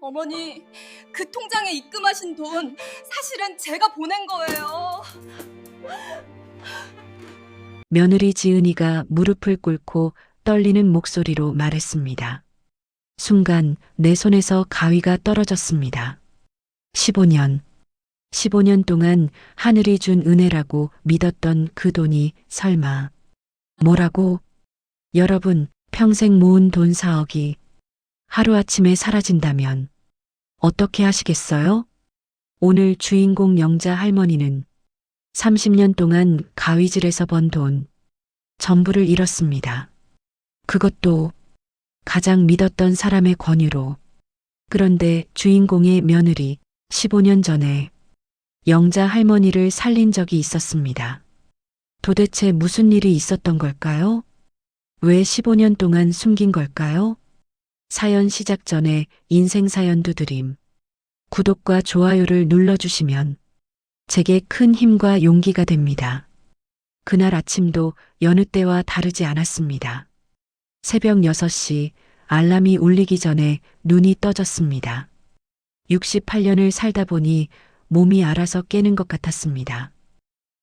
어머니, 그 통장에 입금하신 돈 사실은 제가 보낸 거예요. 며느리 지은이가 무릎을 꿇고 떨리는 목소리로 말했습니다. 순간 내 손에서 가위가 떨어졌습니다. 15년 동안 하늘이 준 은혜라고 믿었던 그 돈이 설마 뭐라고? 여러분, 평생 모은 돈 4억이 하루아침에 사라진다면 어떻게 하시겠어요? 오늘 주인공 영자 할머니는 30년 동안 가위질에서 번 돈 전부를 잃었습니다. 그것도 가장 믿었던 사람의 권유로. 그런데 주인공의 며느리 15년 전에 영자 할머니를 살린 적이 있었습니다. 도대체 무슨 일이 있었던 걸까요? 왜 15년 동안 숨긴 걸까요? 사연 시작 전에 인생 사연도 드림. 구독과 좋아요를 눌러주시면 제게 큰 힘과 용기가 됩니다. 그날 아침도 여느 때와 다르지 않았습니다. 새벽 6시 알람이 울리기 전에 눈이 떠졌습니다. 68년을 살다 보니 몸이 알아서 깨는 것 같았습니다.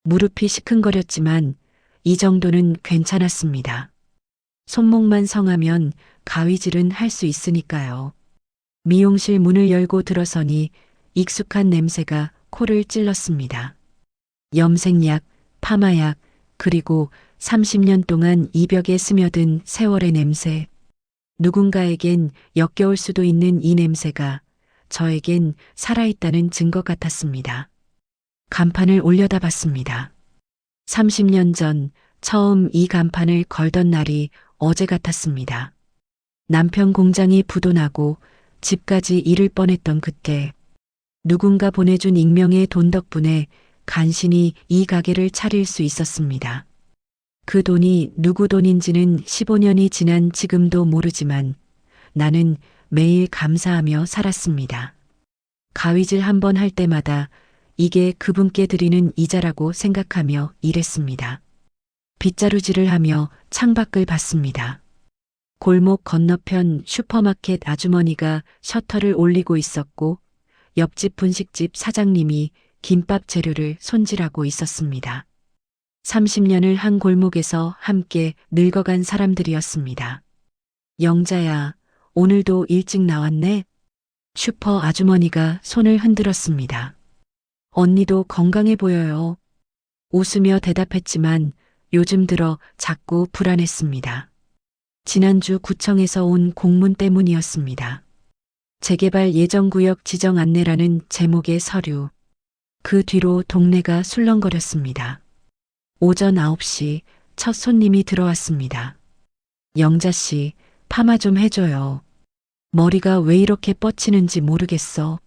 무릎이 시큰거렸지만 이 정도는 괜찮았습니다. 손목만 성하면 가위질은 할 수 있으니까요. 미용실 문을 열고 들어서니 익숙한 냄새가 코를 찔렀습니다. 염색약, 파마약, 그리고 30년 동안 이 벽에 스며든 세월의 냄새. 누군가에겐 역겨울 수도 있는 이 냄새가 저에겐 살아있다는 증거 같았습니다. 간판을 올려다 봤습니다. 30년 전 처음 이 간판을 걸던 날이 어제 같았습니다. 남편 공장이 부도나고 집까지 잃을 뻔했던 그때 누군가 보내준 익명의 돈 덕분에 간신히 이 가게를 차릴 수 있었습니다. 그 돈이 누구 돈인지는 15년이 지난 지금도 모르지만 나는 매일 감사하며 살았습니다. 가위질 한 번 할 때마다 이게 그분께 드리는 이자라고 생각하며 일했습니다. 빗자루질을 하며 창밖을 봤습니다. 골목 건너편 슈퍼마켓 아주머니가 셔터를 올리고 있었고 옆집 분식집 사장님이 김밥 재료를 손질하고 있었습니다. 30년을 한 골목에서 함께 늙어간 사람들이었습니다. 영자야, 오늘도 일찍 나왔네? 슈퍼 아주머니가 손을 흔들었습니다. 언니도 건강해 보여요. 웃으며 대답했지만 요즘 들어 자꾸 불안했습니다. 지난주 구청에서 온 공문 때문이었습니다. 재개발 예정구역 지정 안내라는 제목의 서류. 그 뒤로 동네가 술렁거렸습니다. 오전 9시 첫 손님이 들어왔습니다. 영자씨, 파마 좀 해줘요. 머리가 왜 이렇게 뻗치는지 모르겠어.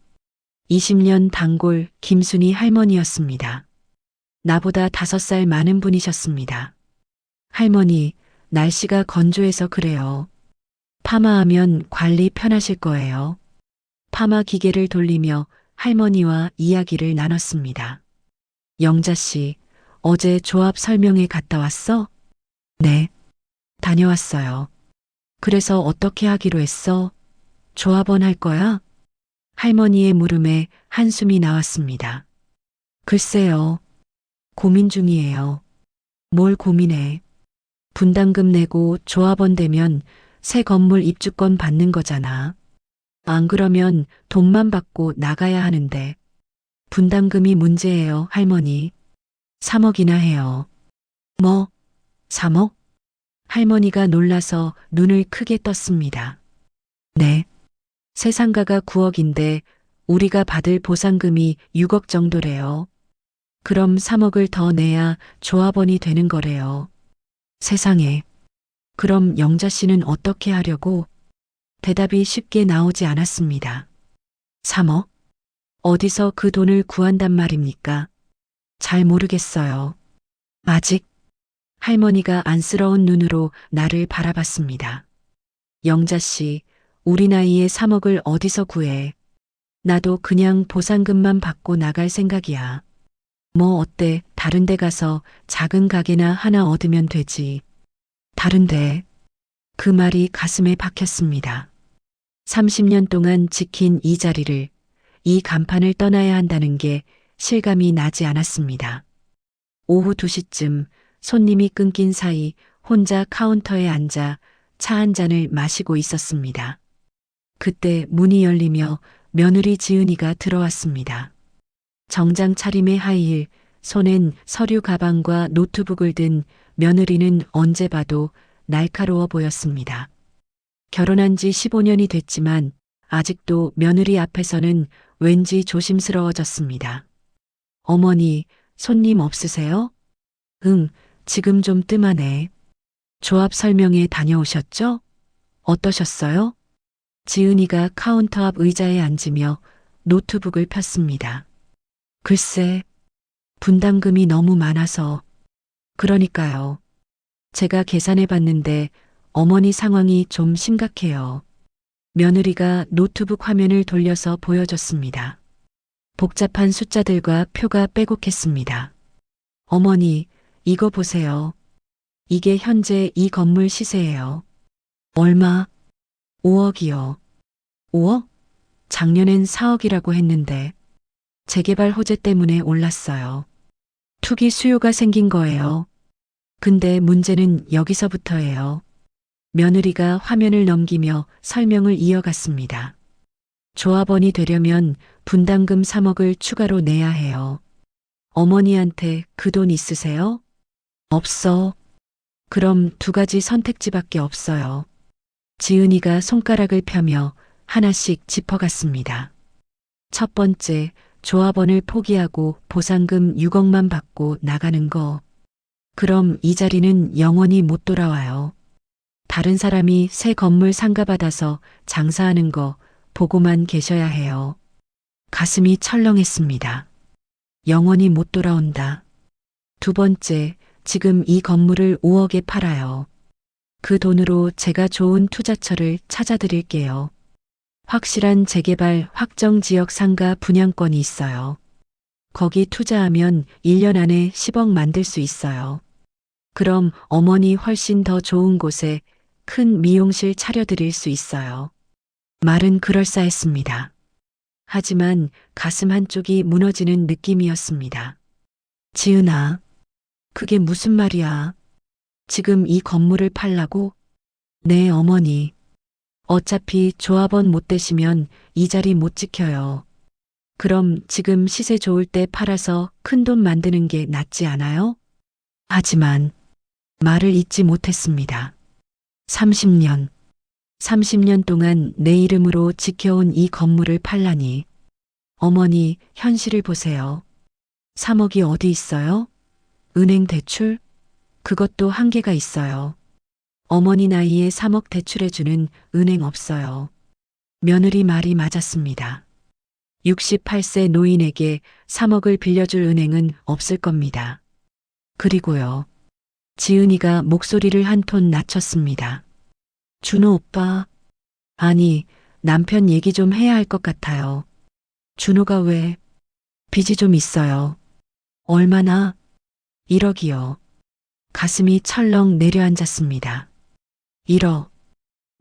20년 단골 김순희 할머니였습니다. 나보다 5살 많은 분이셨습니다. 할머니, 날씨가 건조해서 그래요. 파마하면 관리 편하실 거예요. 파마 기계를 돌리며 할머니와 이야기를 나눴습니다. 영자씨, 어제 조합 설명회 갔다 왔어? 네, 다녀왔어요. 그래서 어떻게 하기로 했어? 조합원 할 거야? 할머니의 물음에 한숨이 나왔습니다. 글쎄요, 고민 중이에요. 뭘 고민해? 분담금 내고 조합원 되면 새 건물 입주권 받는 거잖아. 안 그러면 돈만 받고 나가야 하는데. 분담금이 문제예요, 할머니. 3억이나 해요. 뭐? 3억? 할머니가 놀라서 눈을 크게 떴습니다. 네. 새 상가가 9억인데 우리가 받을 보상금이 6억 정도래요. 그럼 3억을 더 내야 조합원이 되는 거래요. 세상에. 그럼 영자 씨는 어떻게 하려고? 대답이 쉽게 나오지 않았습니다. 3억? 어디서 그 돈을 구한단 말입니까? 잘 모르겠어요. 아직? 할머니가 안쓰러운 눈으로 나를 바라봤습니다. 영자 씨, 우리 나이에 3억을 어디서 구해? 나도 그냥 보상금만 받고 나갈 생각이야. 뭐 어때? 다른 데 가서 작은 가게나 하나 얻으면 되지. 다른데? 그 말이 가슴에 박혔습니다. 30년 동안 지킨 이 자리를, 이 간판을 떠나야 한다는 게 실감이 나지 않았습니다. 오후 2시쯤 손님이 끊긴 사이 혼자 카운터에 앉아 차 한 잔을 마시고 있었습니다. 그때 문이 열리며 며느리 지은이가 들어왔습니다. 정장 차림의 하이힐, 손엔 서류 가방과 노트북을 든 며느리는 언제 봐도 날카로워 보였습니다. 결혼한 지 15년이 됐지만 아직도 며느리 앞에서는 왠지 조심스러워졌습니다. 어머니, 손님 없으세요? 응, 지금 좀 뜸하네. 조합 설명회 다녀오셨죠? 어떠셨어요? 지은이가 카운터 앞 의자에 앉으며 노트북을 폈습니다. 글쎄, 분담금이 너무 많아서. 그러니까요. 제가 계산해 봤는데 어머니 상황이 좀 심각해요. 며느리가 노트북 화면을 돌려서 보여줬습니다. 복잡한 숫자들과 표가 빼곡했습니다. 어머니, 이거 보세요. 이게 현재 이 건물 시세예요. 얼마? 5억이요. 5억? 작년엔 4억이라고 했는데 재개발 호재 때문에 올랐어요. 투기 수요가 생긴 거예요. 근데 문제는 여기서부터예요. 며느리가 화면을 넘기며 설명을 이어갔습니다. 조합원이 되려면 분담금 3억을 추가로 내야 해요. 어머니한테 그 돈 있으세요? 없어. 그럼 2가지 선택지밖에 없어요. 지은이가 손가락을 펴며 하나씩 짚어갔습니다. 첫 번째, 조합원을 포기하고 보상금 6억만 받고 나가는 거. 그럼 이 자리는 영원히 못 돌아와요. 다른 사람이 새 건물 상가받아서 장사하는 거 보고만 계셔야 해요. 가슴이 철렁했습니다. 영원히 못 돌아온다. 두 번째, 지금 이 건물을 5억에 팔아요. 그 돈으로 제가 좋은 투자처를 찾아드릴게요. 확실한 재개발 확정 지역 상가 분양권이 있어요. 거기 투자하면 1년 안에 10억 만들 수 있어요. 그럼 어머니 훨씬 더 좋은 곳에 큰 미용실 차려드릴 수 있어요. 말은 그럴싸했습니다. 하지만 가슴 한쪽이 무너지는 느낌이었습니다. 지은아, 그게 무슨 말이야? 지금 이 건물을 팔라고? 네, 어머니. 어차피 조합원 못 되시면 이 자리 못 지켜요. 그럼 지금 시세 좋을 때 팔아서 큰 돈 만드는 게 낫지 않아요? 하지만 말을 잇지 못했습니다. 30년 동안 내 이름으로 지켜온 이 건물을 팔라니. 어머니, 현실을 보세요. 3억이 어디 있어요? 은행 대출? 그것도 한계가 있어요. 어머니 나이에 3억 대출해주는 은행 없어요. 며느리 말이 맞았습니다. 68세 노인에게 3억을 빌려줄 은행은 없을 겁니다. 그리고요. 지은이가 목소리를 한 톤 낮췄습니다. 준호 오빠. 아니, 남편 얘기 좀 해야 할 것 같아요. 준호가 왜? 빚이 좀 있어요. 얼마나? 1억이요. 가슴이 철렁 내려앉았습니다. 1억.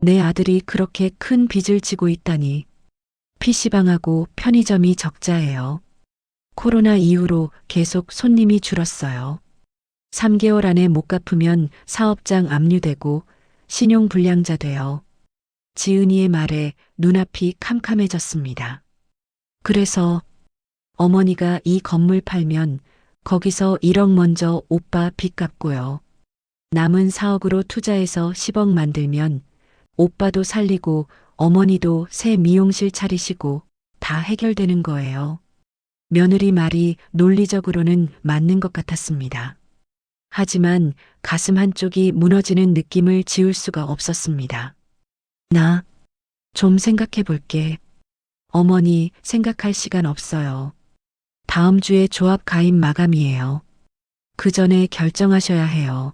내 아들이 그렇게 큰 빚을 지고 있다니. PC방하고 편의점이 적자예요. 코로나 이후로 계속 손님이 줄었어요. 3개월 안에 못 갚으면 사업장 압류되고 신용불량자 돼요. 지은이의 말에 눈앞이 캄캄해졌습니다. 그래서 어머니가 이 건물 팔면 거기서 1억 먼저 오빠 빚 갚고요. 남은 4억으로 투자해서 10억 만들면 오빠도 살리고 어머니도 새 미용실 차리시고 다 해결되는 거예요. 며느리 말이 논리적으로는 맞는 것 같았습니다. 하지만 가슴 한쪽이 무너지는 느낌을 지울 수가 없었습니다. 나 좀 생각해 볼게. 어머니 생각할 시간 없어요. 다음 주에 조합 가입 마감이에요. 그 전에 결정하셔야 해요.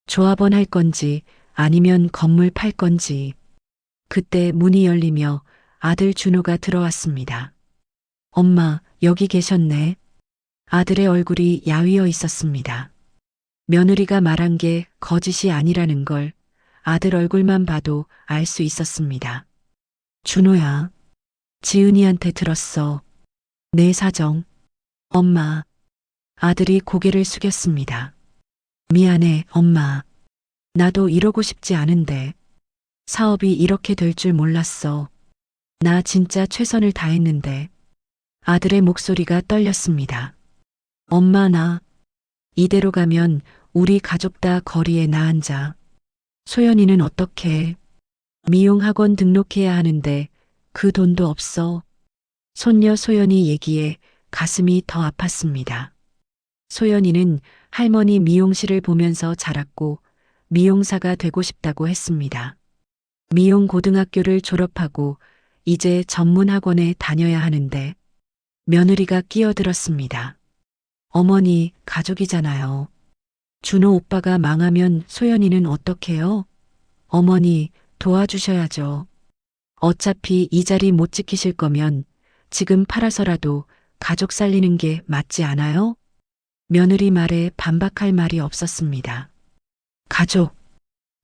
조합원 할 건지 아니면 건물 팔 건지. 그때 문이 열리며 아들 준호가 들어왔습니다. 엄마, 여기 계셨네. 아들의 얼굴이 야위어 있었습니다. 며느리가 말한 게 거짓이 아니라는 걸 아들 얼굴만 봐도 알 수 있었습니다. 준호야. 지은이한테 들었어. 내 사정. 엄마. 아들이 고개를 숙였습니다. 미안해, 엄마. 나도 이러고 싶지 않은데. 사업이 이렇게 될 줄 몰랐어. 나 진짜 최선을 다했는데. 아들의 목소리가 떨렸습니다. 엄마, 나 이대로 가면 우리 가족 다 거리에 나앉아. 소연이는 어떻게? 미용학원 등록해야 하는데 그 돈도 없어. 손녀 소연이 얘기에 가슴이 더 아팠습니다. 소연이는 할머니 미용실을 보면서 자랐고 미용사가 되고 싶다고 했습니다. 미용 고등학교를 졸업하고 이제 전문학원에 다녀야 하는데 며느리가 끼어들었습니다. 어머니, 가족이잖아요. 준호 오빠가 망하면 소연이는 어떡해요? 어머니, 도와주셔야죠. 어차피 이 자리 못 지키실 거면 지금 팔아서라도 가족 살리는 게 맞지 않아요? 며느리 말에 반박할 말이 없었습니다. 가족.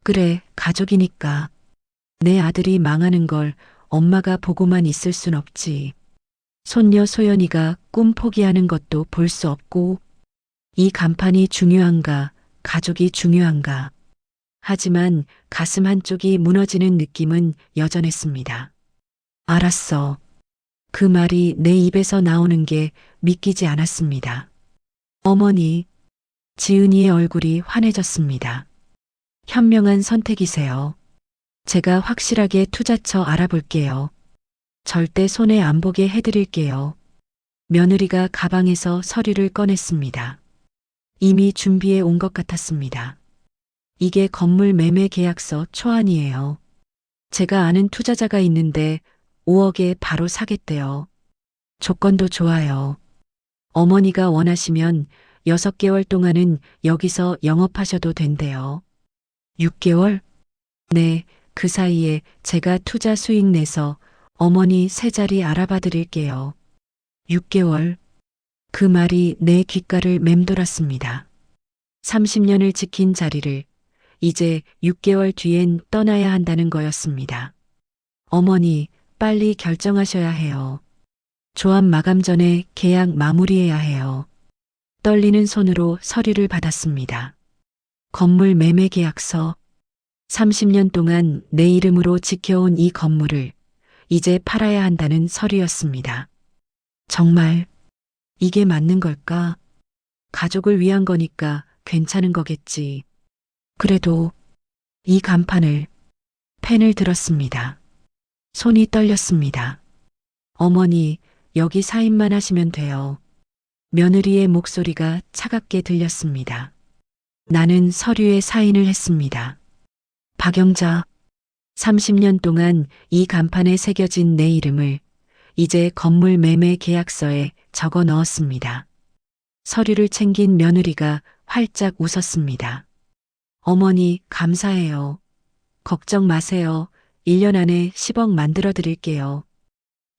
그래, 가족이니까. 내 아들이 망하는 걸 엄마가 보고만 있을 순 없지. 손녀 소연이가 꿈 포기하는 것도 볼 수 없고, 이 간판이 중요한가, 가족이 중요한가. 하지만 가슴 한쪽이 무너지는 느낌은 여전했습니다. 알았어. 그 말이 내 입에서 나오는 게 믿기지 않았습니다. 어머니, 지은이의 얼굴이 환해졌습니다. 현명한 선택이세요. 제가 확실하게 투자처 알아볼게요. 절대 손해 안 보게 해드릴게요. 며느리가 가방에서 서류를 꺼냈습니다. 이미 준비해 온 것 같았습니다. 이게 건물 매매 계약서 초안이에요. 제가 아는 투자자가 있는데 5억에 바로 사겠대요. 조건도 좋아요. 어머니가 원하시면 6개월 동안은 여기서 영업하셔도 된대요. 6개월? 네, 그 사이에 제가 투자 수익 내서 어머니 새 자리 알아봐 드릴게요. 6개월. 그 말이 내 귓가를 맴돌았습니다. 30년을 지킨 자리를 이제 6개월 뒤엔 떠나야 한다는 거였습니다. 어머니, 빨리 결정하셔야 해요. 조합 마감 전에 계약 마무리해야 해요. 떨리는 손으로 서류를 받았습니다. 건물 매매 계약서. 30년 동안 내 이름으로 지켜온 이 건물을 이제 팔아야 한다는 서류였습니다. 정말 이게 맞는 걸까? 가족을 위한 거니까 괜찮은 거겠지. 그래도 이 간판을, 펜을 들었습니다. 손이 떨렸습니다. 어머니, 여기 사인만 하시면 돼요. 며느리의 목소리가 차갑게 들렸습니다. 나는 서류에 사인을 했습니다. 박영자. 30년 동안 이 간판에 새겨진 내 이름을 이제 건물 매매 계약서에 적어 넣었습니다. 서류를 챙긴 며느리가 활짝 웃었습니다. 어머니, 감사해요. 걱정 마세요. 1년 안에 10억 만들어 드릴게요.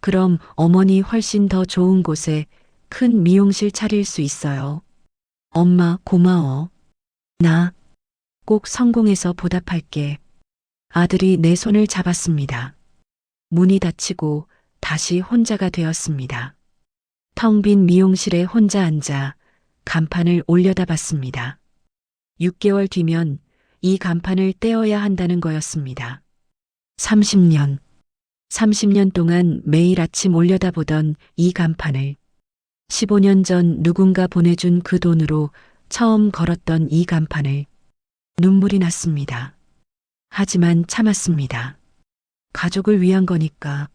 그럼 어머니 훨씬 더 좋은 곳에 큰 미용실 차릴 수 있어요. 엄마, 고마워. 나 꼭 성공해서 보답할게. 아들이 내 손을 잡았습니다. 문이 닫히고 다시 혼자가 되었습니다. 텅 빈 미용실에 혼자 앉아 간판을 올려다봤습니다. 6개월 뒤면 이 간판을 떼어야 한다는 거였습니다. 30년 동안 매일 아침 올려다보던 이 간판을 15년 전 누군가 보내준 그 돈으로 처음 걸었던 이 간판을 눈물이 났습니다. 하지만 참았습니다. 가족을 위한 거니까.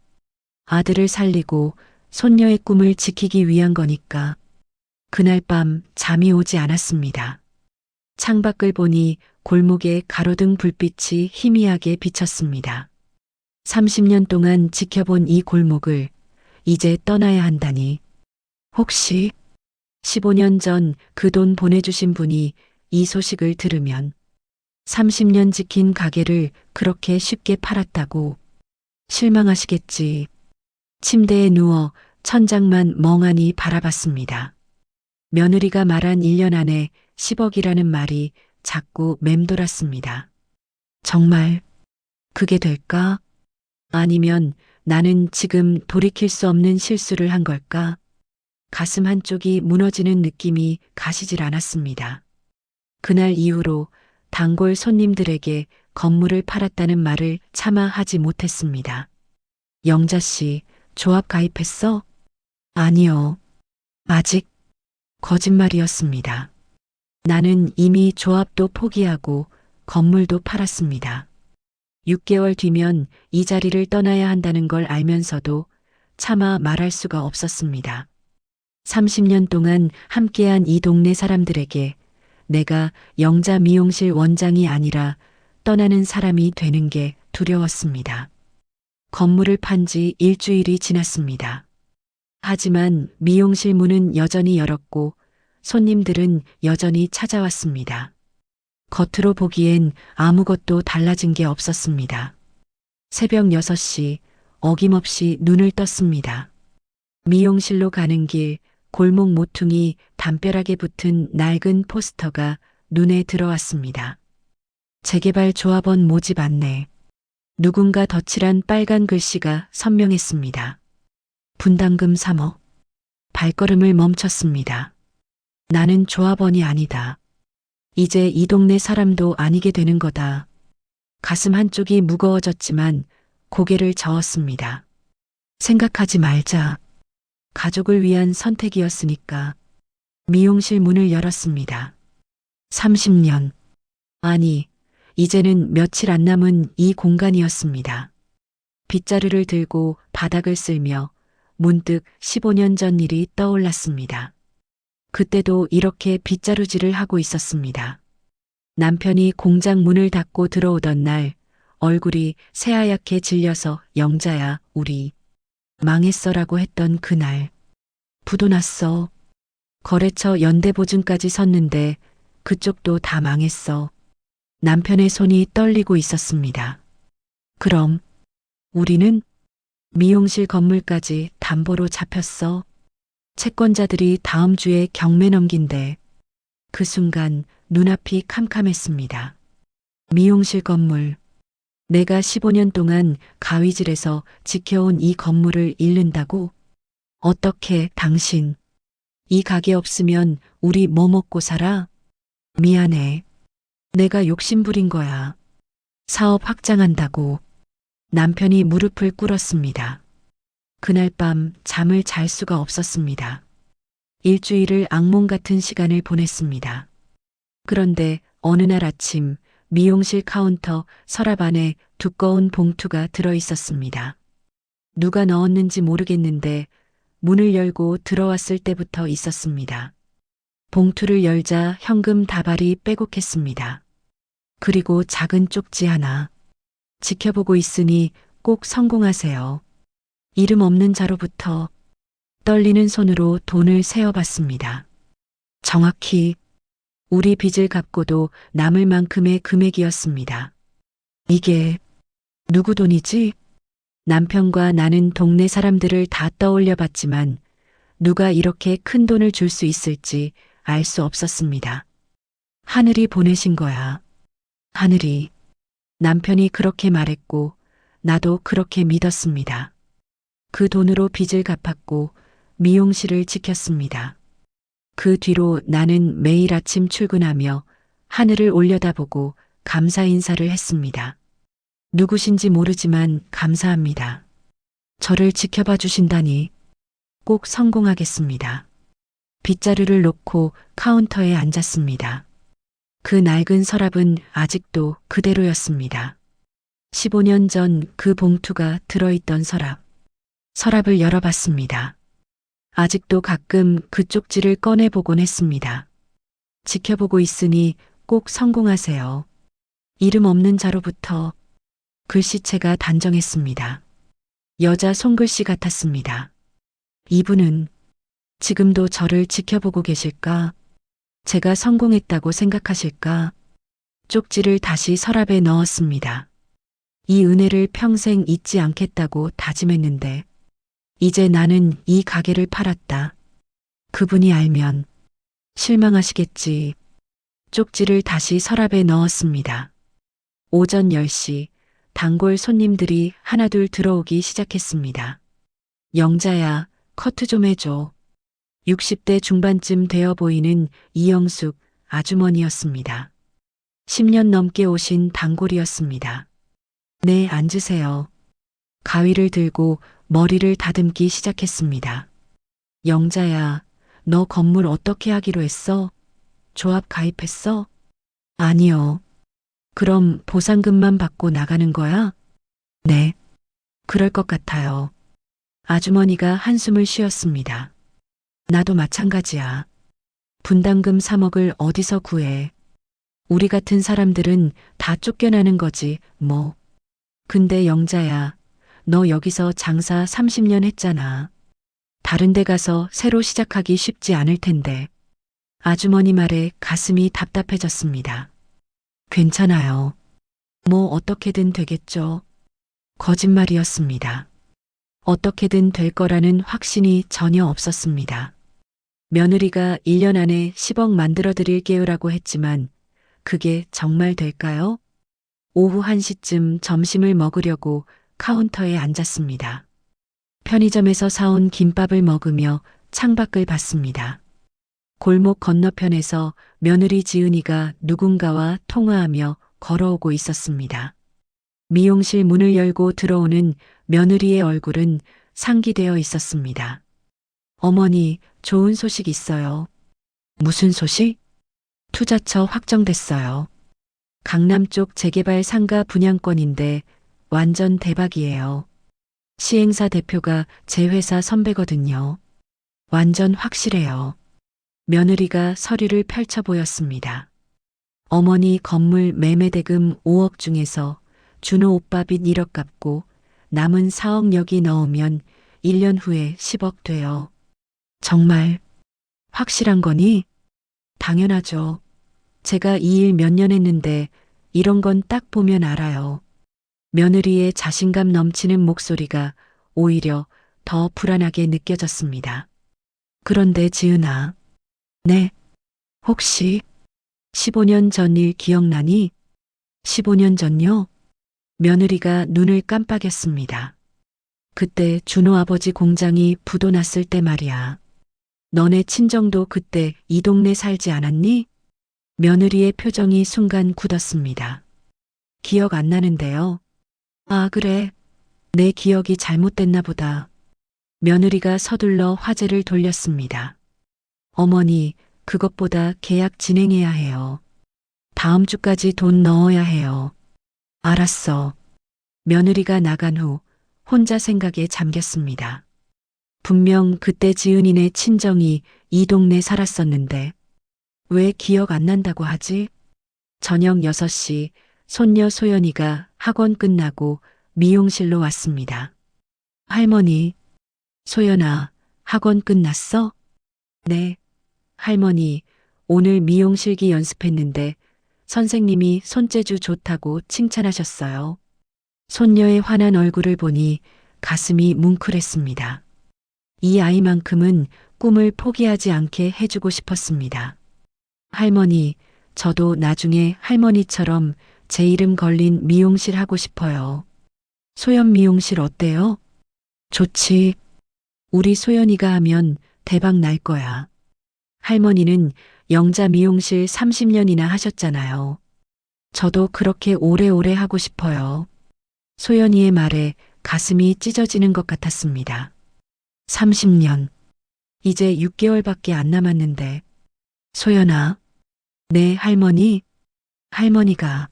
아들을 살리고 손녀의 꿈을 지키기 위한 거니까. 그날 밤 잠이 오지 않았습니다. 창밖을 보니 골목에 가로등 불빛이 희미하게 비쳤습니다. 30년 동안 지켜본 이 골목을 이제 떠나야 한다니. 혹시 15년 전 그 돈 보내주신 분이 이 소식을 들으면 30년 지킨 가게를 그렇게 쉽게 팔았다고 실망하시겠지. 침대에 누워 천장만 멍하니 바라봤습니다. 며느리가 말한 1년 안에 10억이라는 말이 자꾸 맴돌았습니다. 정말 그게 될까? 아니면 나는 지금 돌이킬 수 없는 실수를 한 걸까? 가슴 한쪽이 무너지는 느낌이 가시질 않았습니다. 그날 이후로 단골 손님들에게 건물을 팔았다는 말을 차마 하지 못했습니다. 영자 씨, 조합 가입했어? 아니요. 아직. 거짓말이었습니다. 나는 이미 조합도 포기하고 건물도 팔았습니다. 6개월 뒤면 이 자리를 떠나야 한다는 걸 알면서도 차마 말할 수가 없었습니다. 30년 동안 함께한 이 동네 사람들에게 내가 영자 미용실 원장이 아니라 떠나는 사람이 되는 게 두려웠습니다. 건물을 판 지 일주일이 지났습니다. 하지만 미용실 문은 여전히 열었고 손님들은 여전히 찾아왔습니다. 겉으로 보기엔 아무것도 달라진 게 없었습니다. 새벽 6시 어김없이 눈을 떴습니다. 미용실로 가는 길 골목 모퉁이 담벼락에 붙은 낡은 포스터가 눈에 들어왔습니다. 재개발 조합원 모집 안내. 누군가 덧칠한 빨간 글씨가 선명했습니다. 분담금 3억. 발걸음을 멈췄습니다. 나는 조합원이 아니다. 이제 이 동네 사람도 아니게 되는 거다. 가슴 한쪽이 무거워졌지만 고개를 저었습니다. 생각하지 말자. 가족을 위한 선택이었으니까. 미용실 문을 열었습니다. 30년. 아니, 이제는 며칠 안 남은 이 공간이었습니다. 빗자루를 들고 바닥을 쓸며 문득 15년 전 일이 떠올랐습니다. 그때도 이렇게 빗자루질을 하고 있었습니다. 남편이 공장 문을 닫고 들어오던 날 얼굴이 새하얗게 질려서 영자야, 우리 망했어라고 했던 그날. 부도 났어. 거래처 연대보증까지 섰는데 그쪽도 다 망했어. 남편의 손이 떨리고 있었습니다. 그럼 우리는 미용실 건물까지 담보로 잡혔어. 채권자들이 다음 주에 경매 넘긴대. 그 순간 눈앞이 캄캄했습니다. 미용실 건물. 내가 15년 동안 가위질해서 지켜온 이 건물을 잃는다고? 어떻게 당신? 이 가게 없으면 우리 뭐 먹고 살아? 미안해. 내가 욕심부린 거야. 사업 확장한다고. 남편이 무릎을 꿇었습니다. 그날 밤 잠을 잘 수가 없었습니다. 일주일을 악몽 같은 시간을 보냈습니다. 그런데 어느 날 아침 미용실 카운터 서랍 안에 두꺼운 봉투가 들어 있었습니다. 누가 넣었는지 모르겠는데 문을 열고 들어왔을 때부터 있었습니다. 봉투를 열자 현금 다발이 빼곡했습니다. 그리고 작은 쪽지 하나. 지켜보고 있으니 꼭 성공하세요. 이름 없는 자로부터. 떨리는 손으로 돈을 세어봤습니다. 정확히 우리 빚을 갚고도 남을 만큼의 금액이었습니다. 이게 누구 돈이지? 남편과 나는 동네 사람들을 다 떠올려 봤지만 누가 이렇게 큰 돈을 줄 수 있을지 알 수 없었습니다. 하늘이 보내신 거야. 하늘이. 남편이 그렇게 말했고 나도 그렇게 믿었습니다. 그 돈으로 빚을 갚았고 미용실을 지켰습니다. 그 뒤로 나는 매일 아침 출근하며 하늘을 올려다보고 감사 인사를 했습니다. 누구신지 모르지만 감사합니다. 저를 지켜봐 주신다니 꼭 성공하겠습니다. 빗자루를 놓고 카운터에 앉았습니다. 그 낡은 서랍은 아직도 그대로였습니다. 15년 전 그 봉투가 들어있던 서랍. 서랍을 열어봤습니다. 아직도 가끔 그 쪽지를 꺼내보곤 했습니다. 지켜보고 있으니 꼭 성공하세요. 이름 없는 자로부터. 글씨체가 단정했습니다. 여자 손글씨 같았습니다. 이분은 지금도 저를 지켜보고 계실까? 제가 성공했다고 생각하실까? 쪽지를 다시 서랍에 넣었습니다. 이 은혜를 평생 잊지 않겠다고 다짐했는데 이제 나는 이 가게를 팔았다. 그분이 알면 실망하시겠지. 쪽지를 다시 서랍에 넣었습니다. 오전 10시 단골 손님들이 하나둘 들어오기 시작했습니다. 영자야, 커트 좀 해줘. 60대 중반쯤 되어 보이는 이영숙 아주머니였습니다. 10년 넘게 오신 단골이었습니다. 네, 앉으세요. 가위를 들고 머리를 다듬기 시작했습니다. 영자야, 너 건물 어떻게 하기로 했어? 조합 가입했어? 아니요. 그럼 보상금만 받고 나가는 거야? 네. 그럴 것 같아요. 아주머니가 한숨을 쉬었습니다. 나도 마찬가지야. 분담금 3억을 어디서 구해? 우리 같은 사람들은 다 쫓겨나는 거지, 뭐. 근데 영자야, 너 여기서 장사 30년 했잖아. 다른 데 가서 새로 시작하기 쉽지 않을 텐데. 아주머니 말에 가슴이 답답해졌습니다. 괜찮아요. 뭐 어떻게든 되겠죠. 거짓말이었습니다. 어떻게든 될 거라는 확신이 전혀 없었습니다. 며느리가 1년 안에 10억 만들어 드릴게요라고 했지만 그게 정말 될까요? 오후 1시쯤 점심을 먹으려고 카운터에 앉았습니다. 편의점에서 사온 김밥을 먹으며 창밖을 봤습니다. 골목 건너편에서 며느리 지은이가 누군가와 통화하며 걸어오고 있었습니다. 미용실 문을 열고 들어오는 며느리의 얼굴은 상기되어 있었습니다. 어머니, 좋은 소식 있어요. 무슨 소식? 투자처 확정됐어요. 강남 쪽 재개발 상가 분양권인데 완전 대박이에요. 시행사 대표가 제 회사 선배거든요. 완전 확실해요. 며느리가 서류를 펼쳐 보였습니다. 어머니 건물 매매 대금 5억 중에서 준호 오빠 빚 1억 갚고 남은 4억 여기 넣으면 1년 후에 10억 돼요. 정말 확실한 거니? 당연하죠. 제가 이 일 몇 년 했는데 이런 건 딱 보면 알아요. 며느리의 자신감 넘치는 목소리가 오히려 더 불안하게 느껴졌습니다. 그런데 지은아. 네. 혹시 15년 전 일 기억나니? 15년 전요? 며느리가 눈을 깜빡였습니다. 그때 준호 아버지 공장이 부도 났을 때 말이야. 너네 친정도 그때 이 동네 살지 않았니? 며느리의 표정이 순간 굳었습니다. 기억 안 나는데요. 아, 그래. 내 기억이 잘못됐나 보다. 며느리가 서둘러 화제를 돌렸습니다. 어머니, 그것보다 계약 진행해야 해요. 다음 주까지 돈 넣어야 해요. 알았어. 며느리가 나간 후 혼자 생각에 잠겼습니다. 분명 그때 지은이네 친정이 이 동네 살았었는데 왜 기억 안 난다고 하지? 저녁 6시 손녀 소연이가 학원 끝나고 미용실로 왔습니다. 할머니, 소연아, 학원 끝났어? 네. 할머니, 오늘 미용실기 연습했는데 선생님이 손재주 좋다고 칭찬하셨어요. 손녀의 환한 얼굴을 보니 가슴이 뭉클했습니다. 이 아이만큼은 꿈을 포기하지 않게 해주고 싶었습니다. 할머니, 저도 나중에 할머니처럼 제 이름 걸린 미용실 하고 싶어요. 소연 미용실 어때요? 좋지. 우리 소연이가 하면 대박 날 거야. 할머니는 영자 미용실 30년이나 하셨잖아요. 저도 그렇게 오래오래 하고 싶어요. 소연이의 말에 가슴이 찢어지는 것 같았습니다. 30년. 이제 6개월밖에 안 남았는데. 소연아. 네, 할머니. 할머니가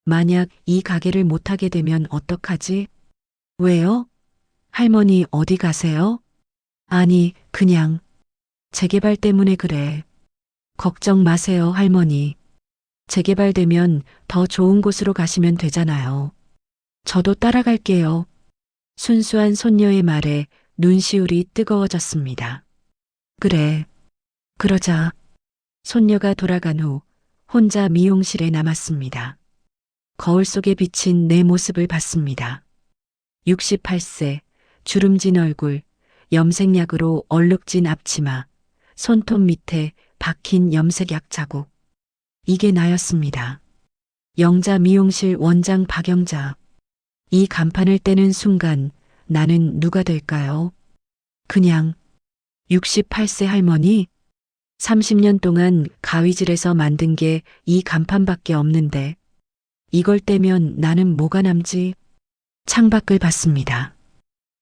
만약 이 가게를 못하게 되면 어떡하지? 왜요? 할머니 어디 가세요? 아니, 그냥 재개발 때문에 그래. 걱정 마세요, 할머니. 재개발되면 더 좋은 곳으로 가시면 되잖아요. 저도 따라갈게요. 순수한 손녀의 말에 눈시울이 뜨거워졌습니다. 그래. 그러자. 손녀가 돌아간 후 혼자 미용실에 남았습니다. 거울 속에 비친 내 모습을 봤습니다. 68세, 주름진 얼굴, 염색약으로 얼룩진 앞치마, 손톱 밑에 박힌 염색약 자국. 이게 나였습니다. 영자 미용실 원장 박영자. 이 간판을 떼는 순간 나는 누가 될까요? 그냥 68세 할머니? 30년 동안 가위질해서 만든 게 이 간판밖에 없는데 이걸 떼면 나는 뭐가 남지? 창밖을 봤습니다.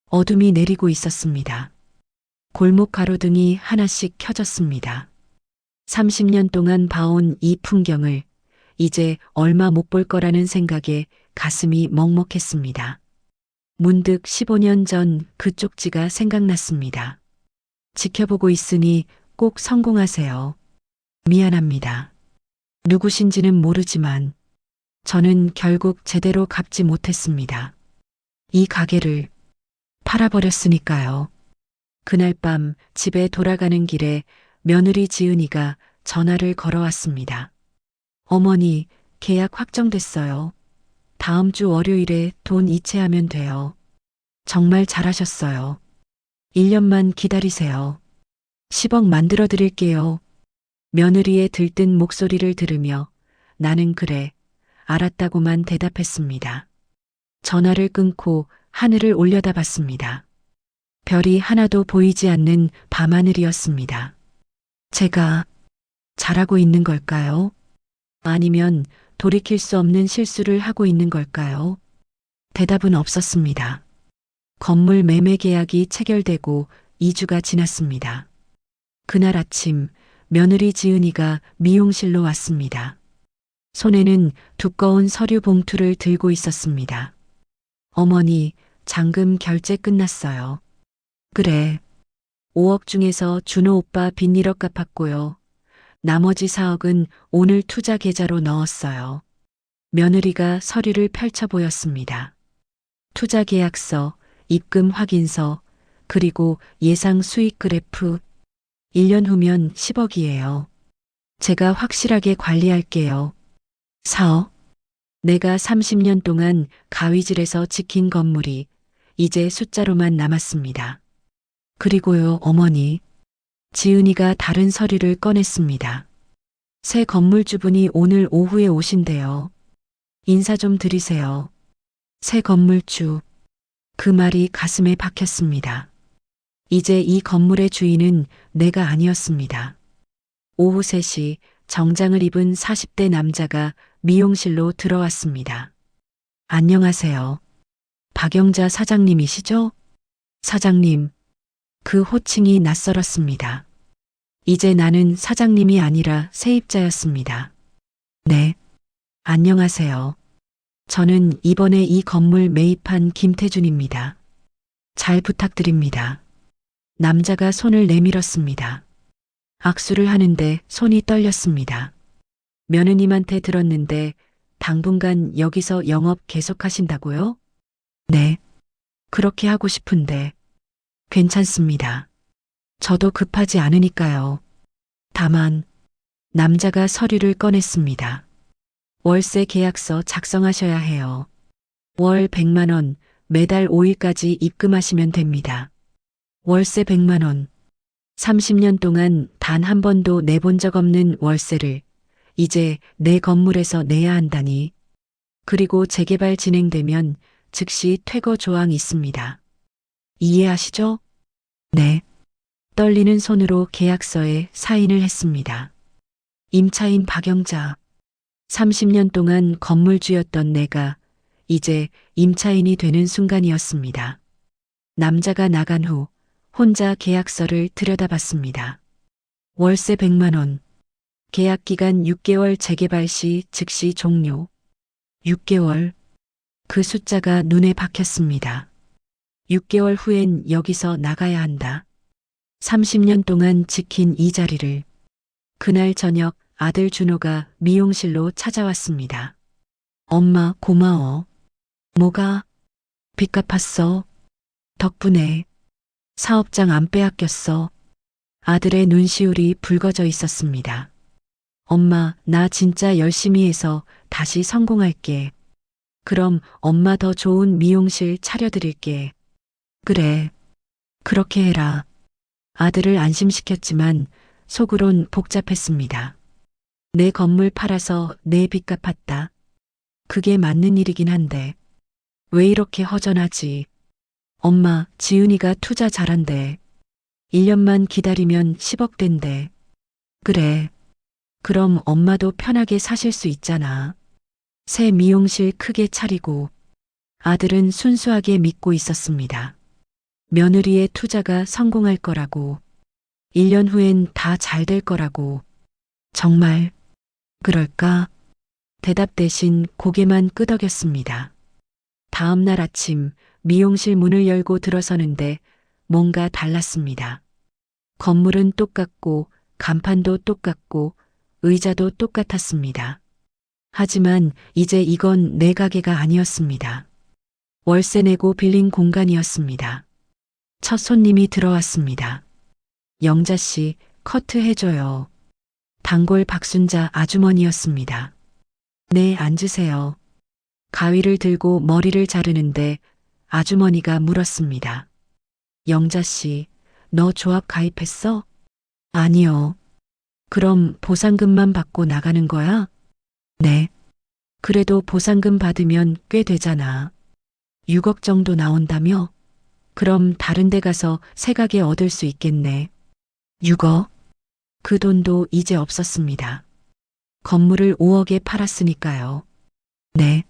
어둠이 내리고 있었습니다. 골목 가로등이 하나씩 켜졌습니다. 30년 동안 봐온 이 풍경을 이제 얼마 못 볼 거라는 생각에 가슴이 먹먹했습니다. 문득 15년 전 그 쪽지가 생각났습니다. 지켜보고 있으니 꼭 성공하세요. 미안합니다. 누구신지는 모르지만 저는 결국 제대로 갚지 못했습니다. 이 가게를 팔아버렸으니까요. 그날 밤 집에 돌아가는 길에 며느리 지은이가 전화를 걸어왔습니다. 어머니, 계약 확정됐어요. 다음 주 월요일에 돈 이체하면 돼요. 정말 잘하셨어요. 1년만 기다리세요. 10억 만들어 드릴게요. 며느리의 들뜬 목소리를 들으며 나는 그래, 알았다고만 대답했습니다. 전화를 끊고 하늘을 올려다봤습니다. 별이 하나도 보이지 않는 밤하늘이었습니다. 제가 잘하고 있는 걸까요? 아니면 돌이킬 수 없는 실수를 하고 있는 걸까요? 대답은 없었습니다. 건물 매매 계약이 체결되고 2주가 지났습니다. 그날 아침 며느리 지은이가 미용실로 왔습니다. 손에는 두꺼운 서류 봉투를 들고 있었습니다. 어머니, 잔금 결제 끝났어요. 그래. 5억 중에서 준호 오빠 빚 1억 갚았고요. 나머지 4억은 오늘 투자 계좌로 넣었어요. 며느리가 서류를 펼쳐 보였습니다. 투자 계약서, 입금 확인서, 그리고 예상 수익 그래프. 1년 후면 10억이에요. 제가 확실하게 관리할게요. 4억. 내가 30년 동안 가위질해서 지킨 건물이 이제 숫자로만 남았습니다. 그리고요, 어머니. 지은이가 다른 서류를 꺼냈습니다. 새 건물주분이 오늘 오후에 오신대요. 인사 좀 드리세요. 새 건물주. 그 말이 가슴에 박혔습니다. 이제 이 건물의 주인은 내가 아니었습니다. 오후 3시 정장을 입은 40대 남자가 미용실로 들어왔습니다. 안녕하세요. 박영자 사장님이시죠? 사장님. 그 호칭이 낯설었습니다. 이제 나는 사장님이 아니라 세입자였습니다. 네. 안녕하세요. 저는 이번에 이 건물 매입한 김태준입니다. 잘 부탁드립니다. 남자가 손을 내밀었습니다. 악수를 하는데 손이 떨렸습니다. 며느님한테 들었는데 당분간 여기서 영업 계속하신다고요? 네. 그렇게 하고 싶은데 괜찮습니다. 저도 급하지 않으니까요. 다만 남자가 서류를 꺼냈습니다. 월세 계약서 작성하셔야 해요. 월 100만 원, 매달 5일까지 입금하시면 됩니다. 월세 100만 원. 30년 동안 단 한 번도 내본 적 없는 월세를 이제 내 건물에서 내야 한다니. 그리고 재개발 진행되면 즉시 퇴거 조항이 있습니다. 이해하시죠? 네. 떨리는 손으로 계약서에 사인을 했습니다. 임차인 박영자. 30년 동안 건물주였던 내가 이제 임차인이 되는 순간이었습니다. 남자가 나간 후 혼자 계약서를 들여다봤습니다. 월세 100만 원. 계약 기간 6개월, 재개발 시 즉시 종료. 6개월. 그 숫자가 눈에 박혔습니다. 6개월 후엔 여기서 나가야 한다. 30년 동안 지킨 이 자리를. 그날 저녁 아들 준호가 미용실로 찾아왔습니다. 엄마, 고마워. 뭐가? 빚 갚았어. 덕분에. 사업장 안 빼앗겼어. 아들의 눈시울이 붉어져 있었습니다. 엄마, 나 진짜 열심히 해서 다시 성공할게. 그럼 엄마 더 좋은 미용실 차려드릴게. 그래. 그렇게 해라. 아들을 안심시켰지만 속으론 복잡했습니다. 내 건물 팔아서 내 빚 갚았다. 그게 맞는 일이긴 한데 왜 이렇게 허전하지? 엄마, 지은이가 투자 잘한대. 1년만 기다리면 10억 된대. 그래. 그럼 엄마도 편하게 사실 수 있잖아. 새 미용실 크게 차리고 아들은 순수하게 믿고 있었습니다. 며느리의 투자가 성공할 거라고. 1년 후엔 다 잘 될 거라고. 정말 그럴까? 대답 대신 고개만 끄덕였습니다. 다음 날 아침 미용실 문을 열고 들어서는데 뭔가 달랐습니다. 건물은 똑같고 간판도 똑같고 의자도 똑같았습니다. 하지만 이제 이건 내 가게가 아니었습니다. 월세 내고 빌린 공간이었습니다. 첫 손님이 들어왔습니다. 영자 씨, 커트 해줘요. 단골 박순자 아주머니였습니다. 네, 앉으세요. 가위를 들고 머리를 자르는데 아주머니가 물었습니다. 영자 씨, 너 조합 가입했어? 아니요. 그럼 보상금만 받고 나가는 거야? 네. 그래도 보상금 받으면 꽤 되잖아. 6억 정도 나온다며? 그럼 다른 데 가서 새 가게 얻을 수 있겠네. 6억? 그 돈도 이제 없었습니다. 건물을 5억에 팔았으니까요. 네.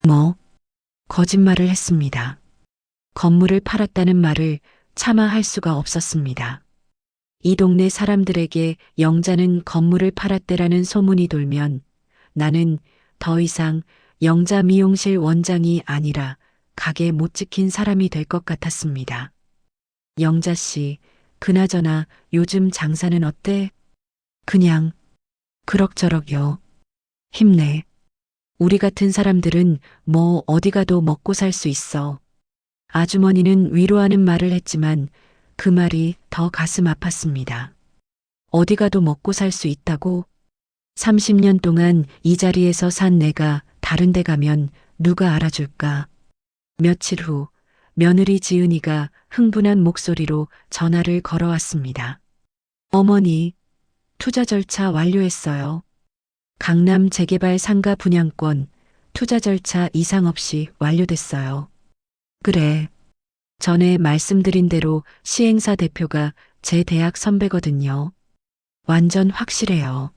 뭐? 거짓말을 했습니다. 건물을 팔았다는 말을 차마 할 수가 없었습니다. 이 동네 사람들에게 영자는 건물을 팔았대라는 소문이 돌면 나는 더 이상 영자 미용실 원장이 아니라 가게 못 지킨 사람이 될 것 같았습니다. 영자 씨, 그나저나 요즘 장사는 어때? 그냥 그럭저럭요. 힘내. 우리 같은 사람들은 뭐 어디 가도 먹고 살 수 있어. 아주머니는 위로하는 말을 했지만 그 말이 더 가슴 아팠습니다. 어디 가도 먹고 살 수 있다고? 30년 동안 이 자리에서 산 내가 다른 데 가면 누가 알아줄까? 며칠 후 며느리 지은이가 흥분한 목소리로 전화를 걸어왔습니다. 어머니, 투자 절차 완료했어요. 강남 재개발 상가 분양권 투자 절차 이상 없이 완료됐어요. 그래. 전에 말씀드린 대로 시행사 대표가 제 대학 선배거든요. 완전 확실해요.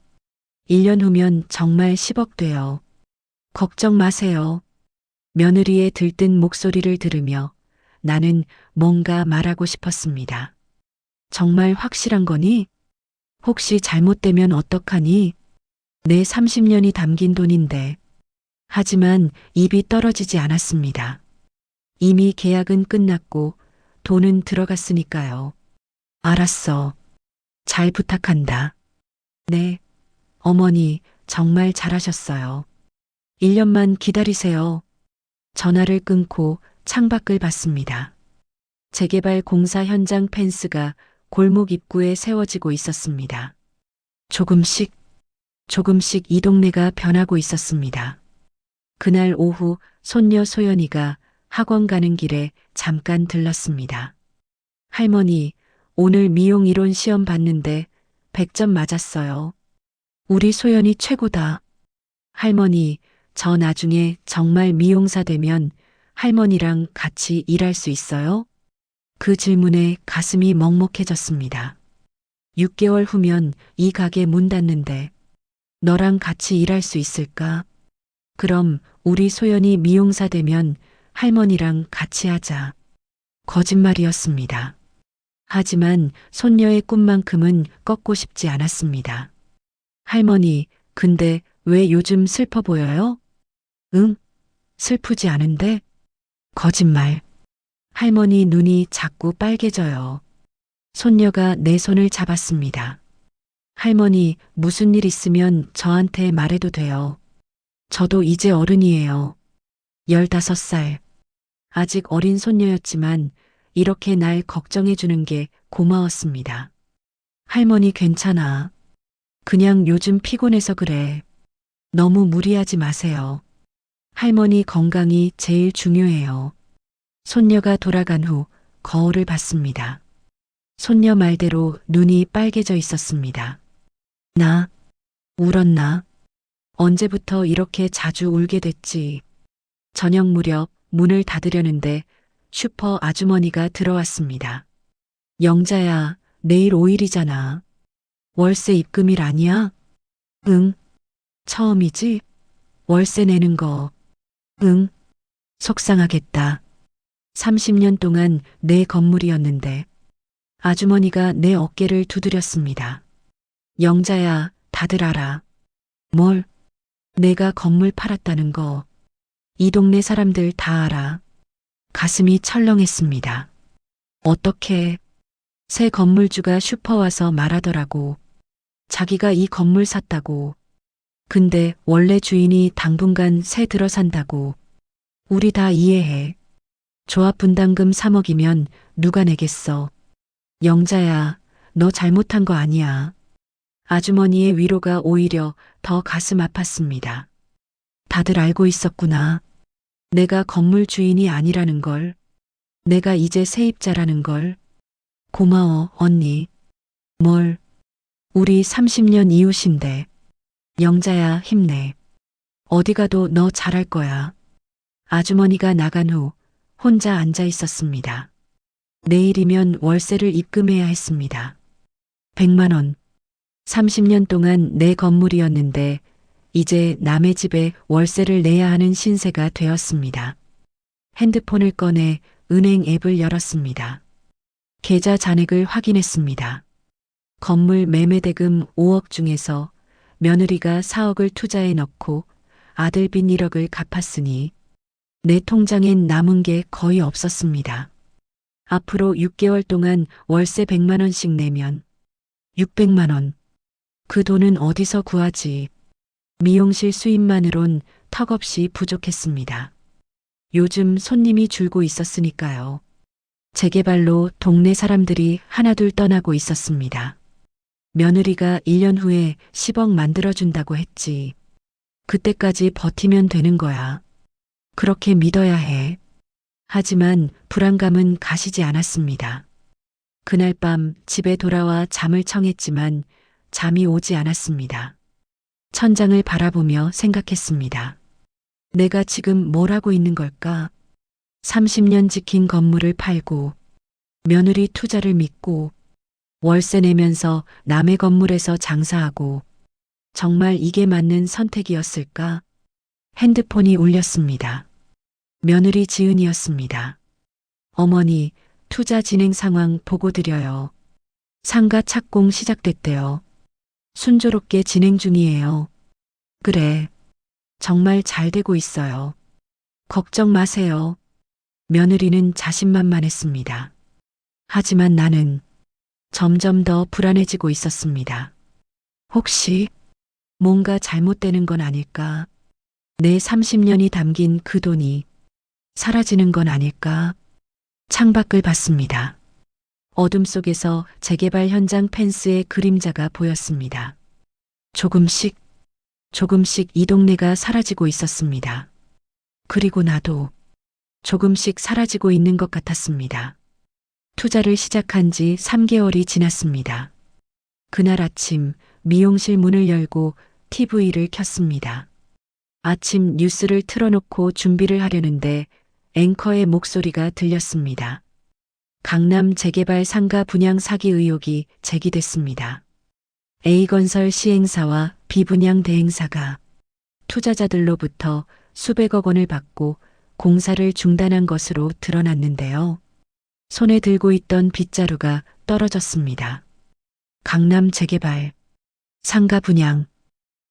1년 후면 정말 10억 돼요. 걱정 마세요. 며느리의 들뜬 목소리를 들으며 나는 뭔가 말하고 싶었습니다. 정말 확실한 거니? 혹시 잘못되면 어떡하니? 내 30년이 담긴 돈인데. 하지만 입이 떨어지지 않았습니다. 이미 계약은 끝났고 돈은 들어갔으니까요. 알았어. 잘 부탁한다. 네. 어머니, 정말 잘하셨어요. 1년만 기다리세요. 전화를 끊고 창밖을 봤습니다. 재개발 공사 현장 펜스가 골목 입구에 세워지고 있었습니다. 조금씩 이 동네가 변하고 있었습니다. 그날 오후 손녀 소연이가 학원 가는 길에 잠깐 들렀습니다. 할머니, 오늘 미용 이론 시험 봤는데 100점 맞았어요. 우리 소연이 최고다. 할머니, 저 나중에 정말 미용사 되면 할머니랑 같이 일할 수 있어요? 그 질문에 가슴이 먹먹해졌습니다. 6개월 후면 이 가게 문 닫는데 너랑 같이 일할 수 있을까? 그럼 우리 소연이 미용사 되면 할머니랑 같이 하자. 거짓말이었습니다. 하지만 손녀의 꿈만큼은 꺾고 싶지 않았습니다. 할머니, 근데 왜 요즘 슬퍼 보여요? 응? 슬프지 않은데? 거짓말. 할머니 눈이 자꾸 빨개져요. 손녀가 내 손을 잡았습니다. 할머니, 무슨 일 있으면 저한테 말해도 돼요. 저도 이제 어른이에요. 15살. 아직 어린 손녀였지만 이렇게 날 걱정해 주는 게 고마웠습니다. 할머니 괜찮아. 그냥 요즘 피곤해서 그래. 너무 무리하지 마세요. 할머니 건강이 제일 중요해요. 손녀가 돌아간 후 거울을 봤습니다. 손녀 말대로 눈이 빨개져 있었습니다. 나 울었나? 언제부터 이렇게 자주 울게 됐지? 저녁 무렵 문을 닫으려는데 슈퍼 아주머니가 들어왔습니다. 영자야, 내일 5일이잖아. 월세 입금일 아니야? 응. 처음이지? 월세 내는 거. 응. 속상하겠다. 30년 동안 내 건물이었는데. 아주머니가 내 어깨를 두드렸습니다. 영자야, 다들 알아. 뭘? 내가 건물 팔았다는 거. 이 동네 사람들 다 알아. 가슴이 철렁했습니다. 어떻게? 새 건물주가 슈퍼 와서 말하더라고. 자기가 이 건물 샀다고. 근데 원래 주인이 당분간 새 들어 산다고. 우리 다 이해해. 조합 분담금 3억이면 누가 내겠어. 영자야, 너 잘못한 거 아니야. 아주머니의 위로가 오히려 더 가슴 아팠습니다. 다들 알고 있었구나. 내가 건물 주인이 아니라는 걸. 내가 이제 세입자라는 걸. 고마워, 언니. 뭘? 우리 30년 이웃인데. 영자야, 힘내. 어디 가도 너 잘할 거야. 아주머니가 나간 후 혼자 앉아 있었습니다. 내일이면 월세를 입금해야 했습니다. 100만 원. 30년 동안 내 건물이었는데 이제 남의 집에 월세를 내야 하는 신세가 되었습니다. 핸드폰을 꺼내 은행 앱을 열었습니다. 계좌 잔액을 확인했습니다. 건물 매매대금 5억 중에서 며느리가 4억을 투자해 넣고 아들 빚 1억을 갚았으니 내 통장엔 남은 게 거의 없었습니다. 앞으로 6개월 동안 월세 100만 원씩 내면 600만 원. 그 돈은 어디서 구하지? 미용실 수입만으론 턱없이 부족했습니다. 요즘 손님이 줄고 있었으니까요. 재개발로 동네 사람들이 하나둘 떠나고 있었습니다. 며느리가 1년 후에 10억 만들어준다고 했지. 그때까지 버티면 되는 거야. 그렇게 믿어야 해. 하지만 불안감은 가시지 않았습니다. 그날 밤 집에 돌아와 잠을 청했지만 잠이 오지 않았습니다. 천장을 바라보며 생각했습니다. 내가 지금 뭘 하고 있는 걸까? 30년 지킨 건물을 팔고 며느리 투자를 믿고 월세 내면서 남의 건물에서 장사하고 정말 이게 맞는 선택이었을까? 핸드폰이 울렸습니다. 며느리 지은이었습니다. 어머니, 투자 진행 상황 보고 드려요. 상가 착공 시작됐대요. 순조롭게 진행 중이에요. 그래. 정말 잘 되고 있어요. 걱정 마세요. 며느리는 자신만만했습니다. 하지만 나는 점점 더 불안해지고 있었습니다. 혹시 뭔가 잘못되는 건 아닐까? 내 30년이 담긴 그 돈이 사라지는 건 아닐까? 창밖을 봤습니다. 어둠 속에서 재개발 현장 펜스의 그림자가 보였습니다. 조금씩 이 동네가 사라지고 있었습니다. 그리고 나도 조금씩 사라지고 있는 것 같았습니다. 투자를 시작한 지 3개월이 지났습니다. 그날 아침 미용실 문을 열고 TV를 켰습니다. 아침 뉴스를 틀어놓고 준비를 하려는데 앵커의 목소리가 들렸습니다. 강남 재개발 상가 분양 사기 의혹이 제기됐습니다. A건설 시행사와 B분양 대행사가 투자자들로부터 수백억 원을 받고 공사를 중단한 것으로 드러났는데요. 손에 들고 있던 빗자루가 떨어졌습니다. 강남 재개발, 상가 분양,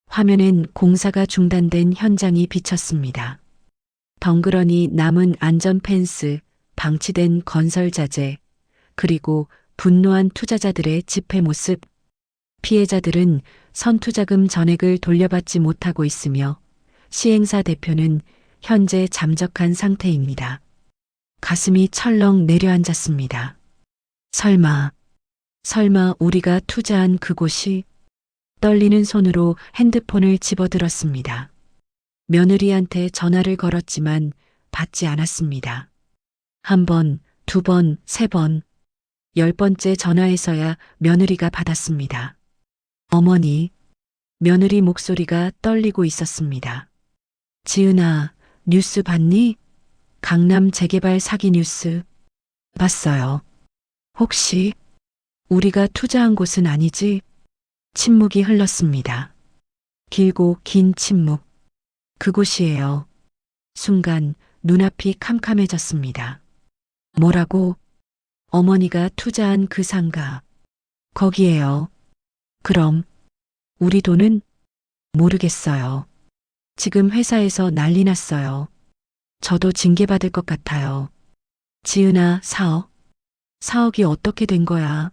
화면엔 공사가 중단된 현장이 비쳤습니다. 덩그러니 남은 안전 펜스, 방치된 건설 자재, 그리고 분노한 투자자들의 집회 모습. 피해자들은 선투자금 전액을 돌려받지 못하고 있으며 시행사 대표는 현재 잠적한 상태입니다. 가슴이 철렁 내려앉았습니다. 설마 우리가 투자한 그곳이? 떨리는 손으로 핸드폰을 집어들었습니다. 며느리한테 전화를 걸었지만 받지 않았습니다. 한 번, 두 번, 세 번, 10번째 전화에서야 며느리가 받았습니다. 어머니, 며느리 목소리가 떨리고 있었습니다. 지은아, 뉴스 봤니? 강남 재개발 사기 뉴스 봤어요. 혹시 우리가 투자한 곳은 아니지? 침묵이 흘렀습니다. 길고 긴 침묵. 그곳이에요. 순간 눈앞이 캄캄해졌습니다. 뭐라고? 어머니가 투자한 그 상가. 거기에요. 그럼 우리 돈은? 모르겠어요. 지금 회사에서 난리 났어요. 저도 징계받을 것 같아요. 지은아, 4억. 4억이 어떻게 된 거야?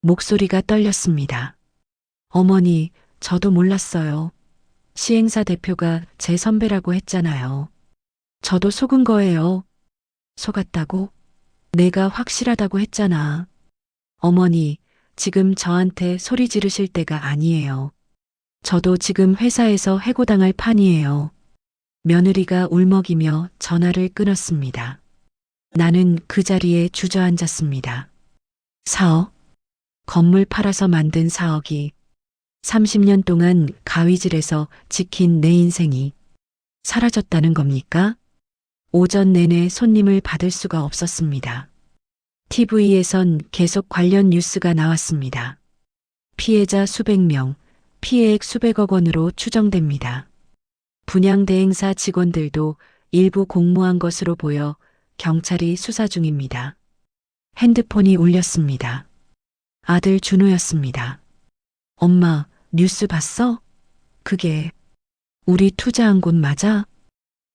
목소리가 떨렸습니다. 어머니, 저도 몰랐어요. 시행사 대표가 제 선배라고 했잖아요. 저도 속은 거예요. 속았다고? 내가 확실하다고 했잖아. 어머니, 지금 저한테 소리 지르실 때가 아니에요. 저도 지금 회사에서 해고당할 판이에요. 며느리가 울먹이며 전화를 끊었습니다. 나는 그 자리에 주저앉았습니다. 4억? 건물 팔아서 만든 4억이 30년 동안 가위질에서 지킨 내 인생이 사라졌다는 겁니까? 오전 내내 손님을 받을 수가 없었습니다. TV에선 계속 관련 뉴스가 나왔습니다. 피해자 수백 명, 피해액 수백억 원으로 추정됩니다. 분양 대행사 직원들도 일부 공모한 것으로 보여 경찰이 수사 중입니다. 핸드폰이 울렸습니다. 아들 준호였습니다. 엄마, 뉴스 봤어? 그게 우리 투자한 곳 맞아?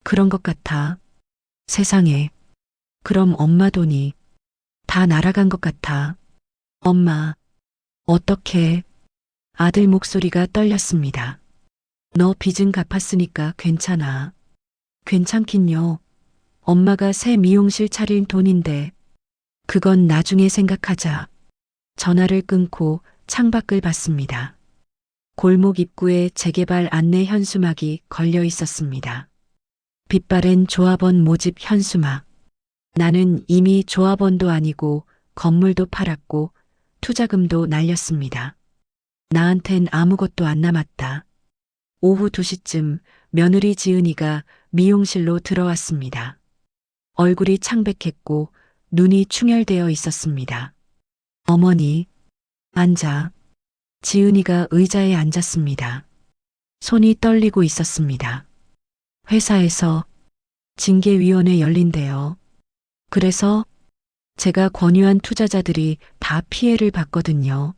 그런 것 같아. 세상에. 그럼 엄마 돈이 다 날아간 것 같아. 엄마, 어떻게? 아들 목소리가 떨렸습니다. 너 빚은 갚았으니까 괜찮아. 괜찮긴요. 엄마가 새 미용실 차린 돈인데 그건 나중에 생각하자. 전화를 끊고 창밖을 봤습니다. 골목 입구에 재개발 안내 현수막이 걸려 있었습니다. 빛바랜 조합원 모집 현수막. 나는 이미 조합원도 아니고 건물도 팔았고 투자금도 날렸습니다. 나한텐 아무것도 안 남았다. 오후 2시쯤 며느리 지은이가 미용실로 들어왔습니다. 얼굴이 창백했고 눈이 충혈되어 있었습니다. 어머니, 앉아. 지은이가 의자에 앉았습니다. 손이 떨리고 있었습니다. 회사에서 징계위원회 열린대요. 그래서 제가 권유한 투자자들이 다 피해를 봤거든요.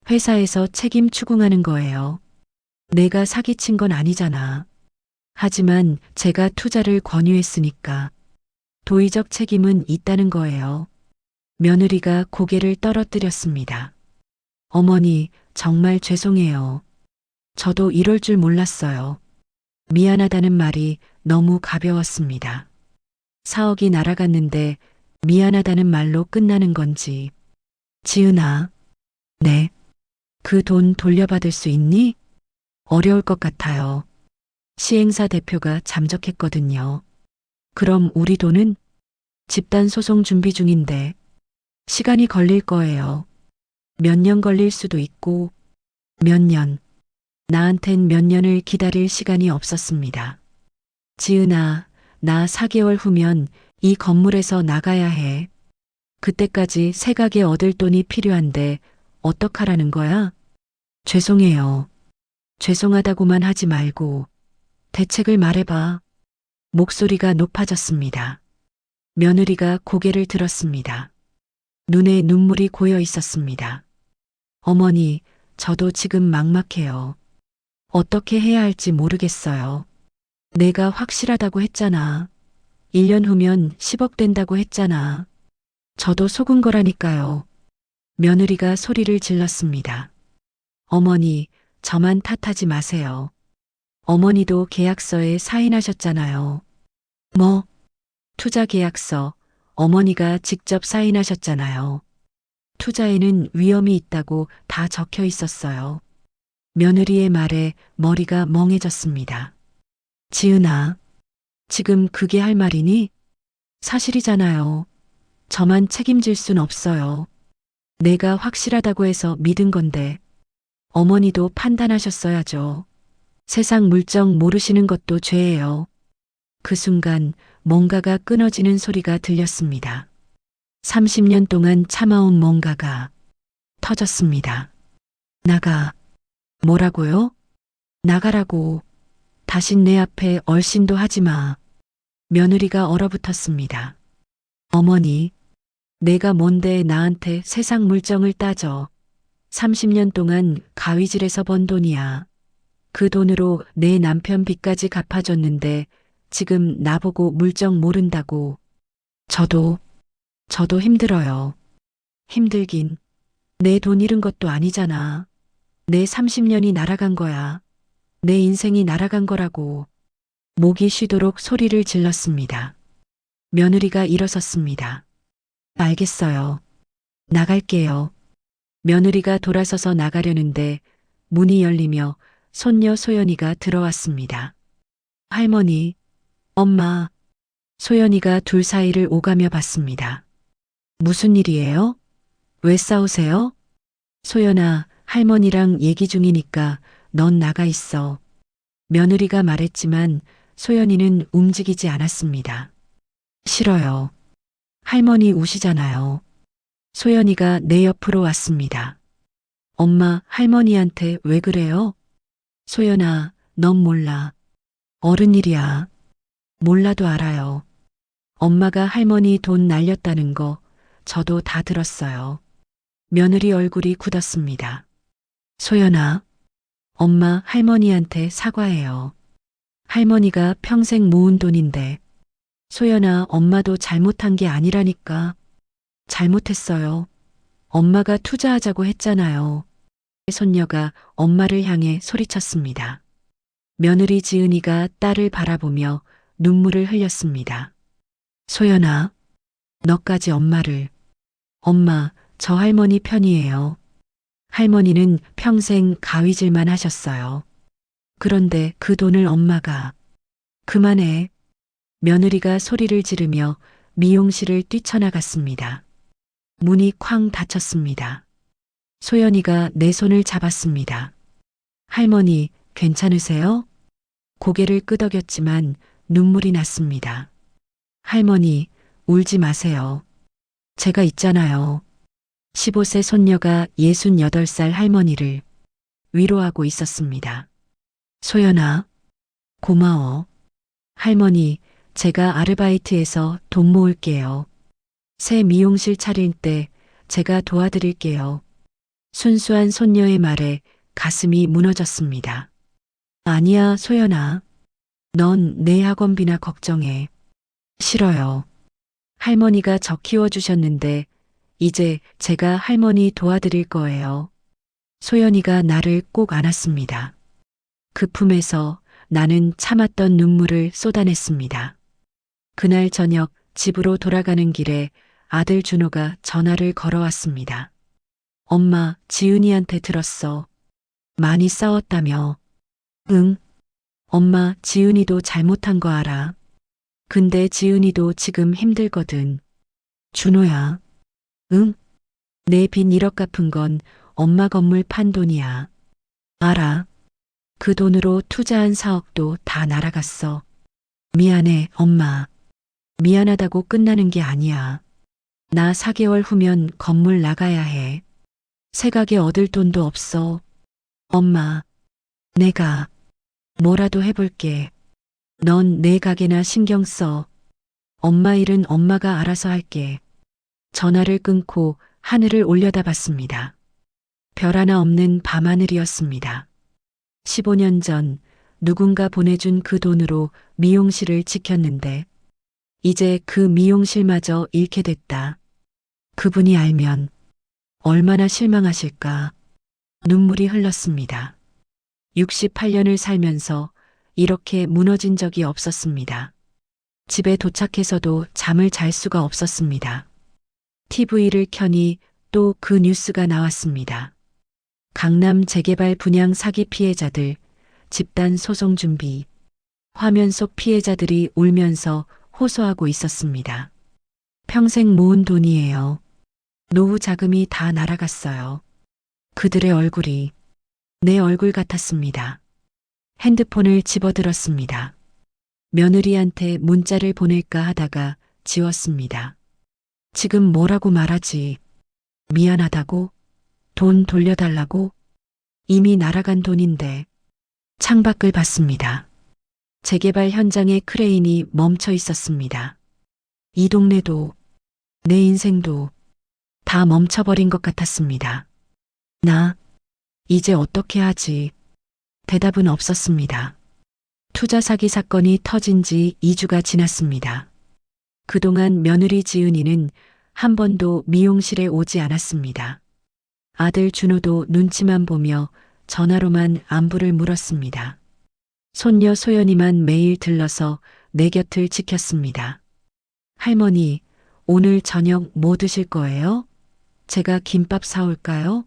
회사에서 책임 추궁하는 거예요. 내가 사기친 건 아니잖아. 하지만 제가 투자를 권유했으니까 도의적 책임은 있다는 거예요. 며느리가 고개를 떨어뜨렸습니다. 어머니, 정말 죄송해요. 저도 이럴 줄 몰랐어요. 미안하다는 말이 너무 가벼웠습니다. 4억이 날아갔는데 미안하다는 말로 끝나는 건지. 지은아, 네. 그 돈 돌려받을 수 있니? 어려울 것 같아요. 시행사 대표가 잠적했거든요. 그럼 우리 돈은? 집단 소송 준비 중인데 시간이 걸릴 거예요. 몇 년 걸릴 수도 있고 몇 년. 나한텐 몇 년을 기다릴 시간이 없었습니다. 지은아, 나 4개월 후면 이 건물에서 나가야 해. 그때까지 새 가게 얻을 돈이 필요한데 어떡하라는 거야? 죄송해요. 죄송하다고만 하지 말고 대책을 말해봐. 목소리가 높아졌습니다. 며느리가 고개를 들었습니다. 눈에 눈물이 고여 있었습니다. 어머니, 저도 지금 막막해요. 어떻게 해야 할지 모르겠어요. 내가 확실하다고 했잖아. 1년 후면 10억 된다고 했잖아. 저도 속은 거라니까요. 며느리가 소리를 질렀습니다. 어머니, 저만 탓하지 마세요. 어머니도 계약서에 사인하셨잖아요. 뭐? 투자 계약서, 어머니가 직접 사인하셨잖아요. 투자에는 위험이 있다고 다 적혀 있었어요. 며느리의 말에 머리가 멍해졌습니다. 지은아, 지금 그게 할 말이니? 사실이잖아요. 저만 책임질 순 없어요. 내가 확실하다고 해서 믿은 건데 어머니도 판단하셨어야죠. 세상 물정 모르시는 것도 죄예요. 그 순간 뭔가가 끊어지는 소리가 들렸습니다. 30년 동안 참아온 뭔가가 터졌습니다. 나가. 뭐라고요? 나가라고. 다신 내 앞에 얼씬도 하지 마. 며느리가 얼어붙었습니다. 어머니, 내가 뭔데 나한테 세상 물정을 따져. 30년 동안 가위질해서 번 돈이야. 그 돈으로 내 남편 빚까지 갚아줬는데 지금 나보고 물정 모른다고. 저도 힘들어요. 힘들긴. 내 돈 잃은 것도 아니잖아. 내 30년이 날아간 거야. 내 인생이 날아간 거라고. 목이 쉬도록 소리를 질렀습니다. 며느리가 일어섰습니다. 알겠어요. 나갈게요. 며느리가 돌아서서 나가려는데 문이 열리며 손녀 소연이가 들어왔습니다. 할머니, 엄마. 소연이가 둘 사이를 오가며 봤습니다. 무슨 일이에요? 왜 싸우세요? 소연아, 할머니랑 얘기 중이니까 넌 나가 있어. 며느리가 말했지만 소연이는 움직이지 않았습니다. 싫어요. 할머니 우시잖아요. 소연이가 내 옆으로 왔습니다. 엄마, 할머니한테 왜 그래요? 소연아, 넌 몰라. 어른 일이야. 몰라도 알아요. 엄마가 할머니 돈 날렸다는 거 저도 다 들었어요. 며느리 얼굴이 굳었습니다. 소연아, 엄마 할머니한테 사과해요. 할머니가 평생 모은 돈인데. 소연아, 엄마도 잘못한 게 아니라니까. 잘못했어요. 엄마가 투자하자고 했잖아요. 손녀가 엄마를 향해 소리쳤습니다. 며느리 지은이가 딸을 바라보며 눈물을 흘렸습니다. 소연아, 너까지 엄마를. 엄마, 저 할머니 편이에요. 할머니는 평생 가위질만 하셨어요. 그런데 그 돈을 엄마가. 그만해. 며느리가 소리를 지르며 미용실을 뛰쳐나갔습니다. 문이 쾅 닫혔습니다. 소연이가 내 손을 잡았습니다. 할머니, 괜찮으세요? 고개를 끄덕였지만 눈물이 났습니다. 할머니, 울지 마세요. 제가 있잖아요. 15세 손녀가 68살 할머니를 위로하고 있었습니다. 소연아, 고마워. 할머니, 제가 아르바이트해서 돈 모을게요. 새 미용실 차릴 때 제가 도와드릴게요. 순수한 손녀의 말에 가슴이 무너졌습니다. 아니야, 소연아. 넌 내 학원비나 걱정해. 싫어요. 할머니가 저 키워주셨는데 이제 제가 할머니 도와드릴 거예요. 소연이가 나를 꼭 안았습니다. 그 품에서 나는 참았던 눈물을 쏟아냈습니다. 그날 저녁 집으로 돌아가는 길에 아들 준호가 전화를 걸어왔습니다. 엄마, 지은이한테 들었어. 많이 싸웠다며. 응. 엄마, 지은이도 잘못한 거 알아. 근데 지은이도 지금 힘들거든. 준호야. 응? 내 빚 1억 갚은 건 엄마 건물 판 돈이야. 알아. 그 돈으로 투자한 사억도 다 날아갔어. 미안해, 엄마. 미안하다고 끝나는 게 아니야. 나 4개월 후면 건물 나가야 해. 새 가게 얻을 돈도 없어. 엄마, 내가 뭐라도 해볼게. 넌 내 가게나 신경 써. 엄마 일은 엄마가 알아서 할게. 전화를 끊고 하늘을 올려다봤습니다. 별 하나 없는 밤하늘이었습니다. 15년 전 누군가 보내준 그 돈으로 미용실을 지켰는데 이제 그 미용실마저 잃게 됐다. 그분이 알면 얼마나 실망하실까. 눈물이 흘렀습니다. 68년을 살면서 이렇게 무너진 적이 없었습니다. 집에 도착해서도 잠을 잘 수가 없었습니다. TV를 켜니 또 그 뉴스가 나왔습니다. 강남 재개발 분양 사기 피해자들 집단 소송 준비. 화면 속 피해자들이 울면서 호소하고 있었습니다. 평생 모은 돈이에요. 노후 자금이 다 날아갔어요. 그들의 얼굴이 내 얼굴 같았습니다. 핸드폰을 집어들었습니다. 며느리한테 문자를 보낼까 하다가 지웠습니다. 지금 뭐라고 말하지? 미안하다고? 돈 돌려달라고? 이미 날아간 돈인데. 창밖을 봤습니다. 재개발 현장에 크레인이 멈춰 있었습니다. 이 동네도, 내 인생도 다 멈춰버린 것 같았습니다. 나, 이제 어떻게 하지? 대답은 없었습니다. 투자 사기 사건이 터진 지 2주가 지났습니다. 그동안 며느리 지은이는 한 번도 미용실에 오지 않았습니다. 아들 준호도 눈치만 보며 전화로만 안부를 물었습니다. 손녀 소연이만 매일 들러서 내 곁을 지켰습니다. 할머니, 오늘 저녁 뭐 드실 거예요? 제가 김밥 사올까요?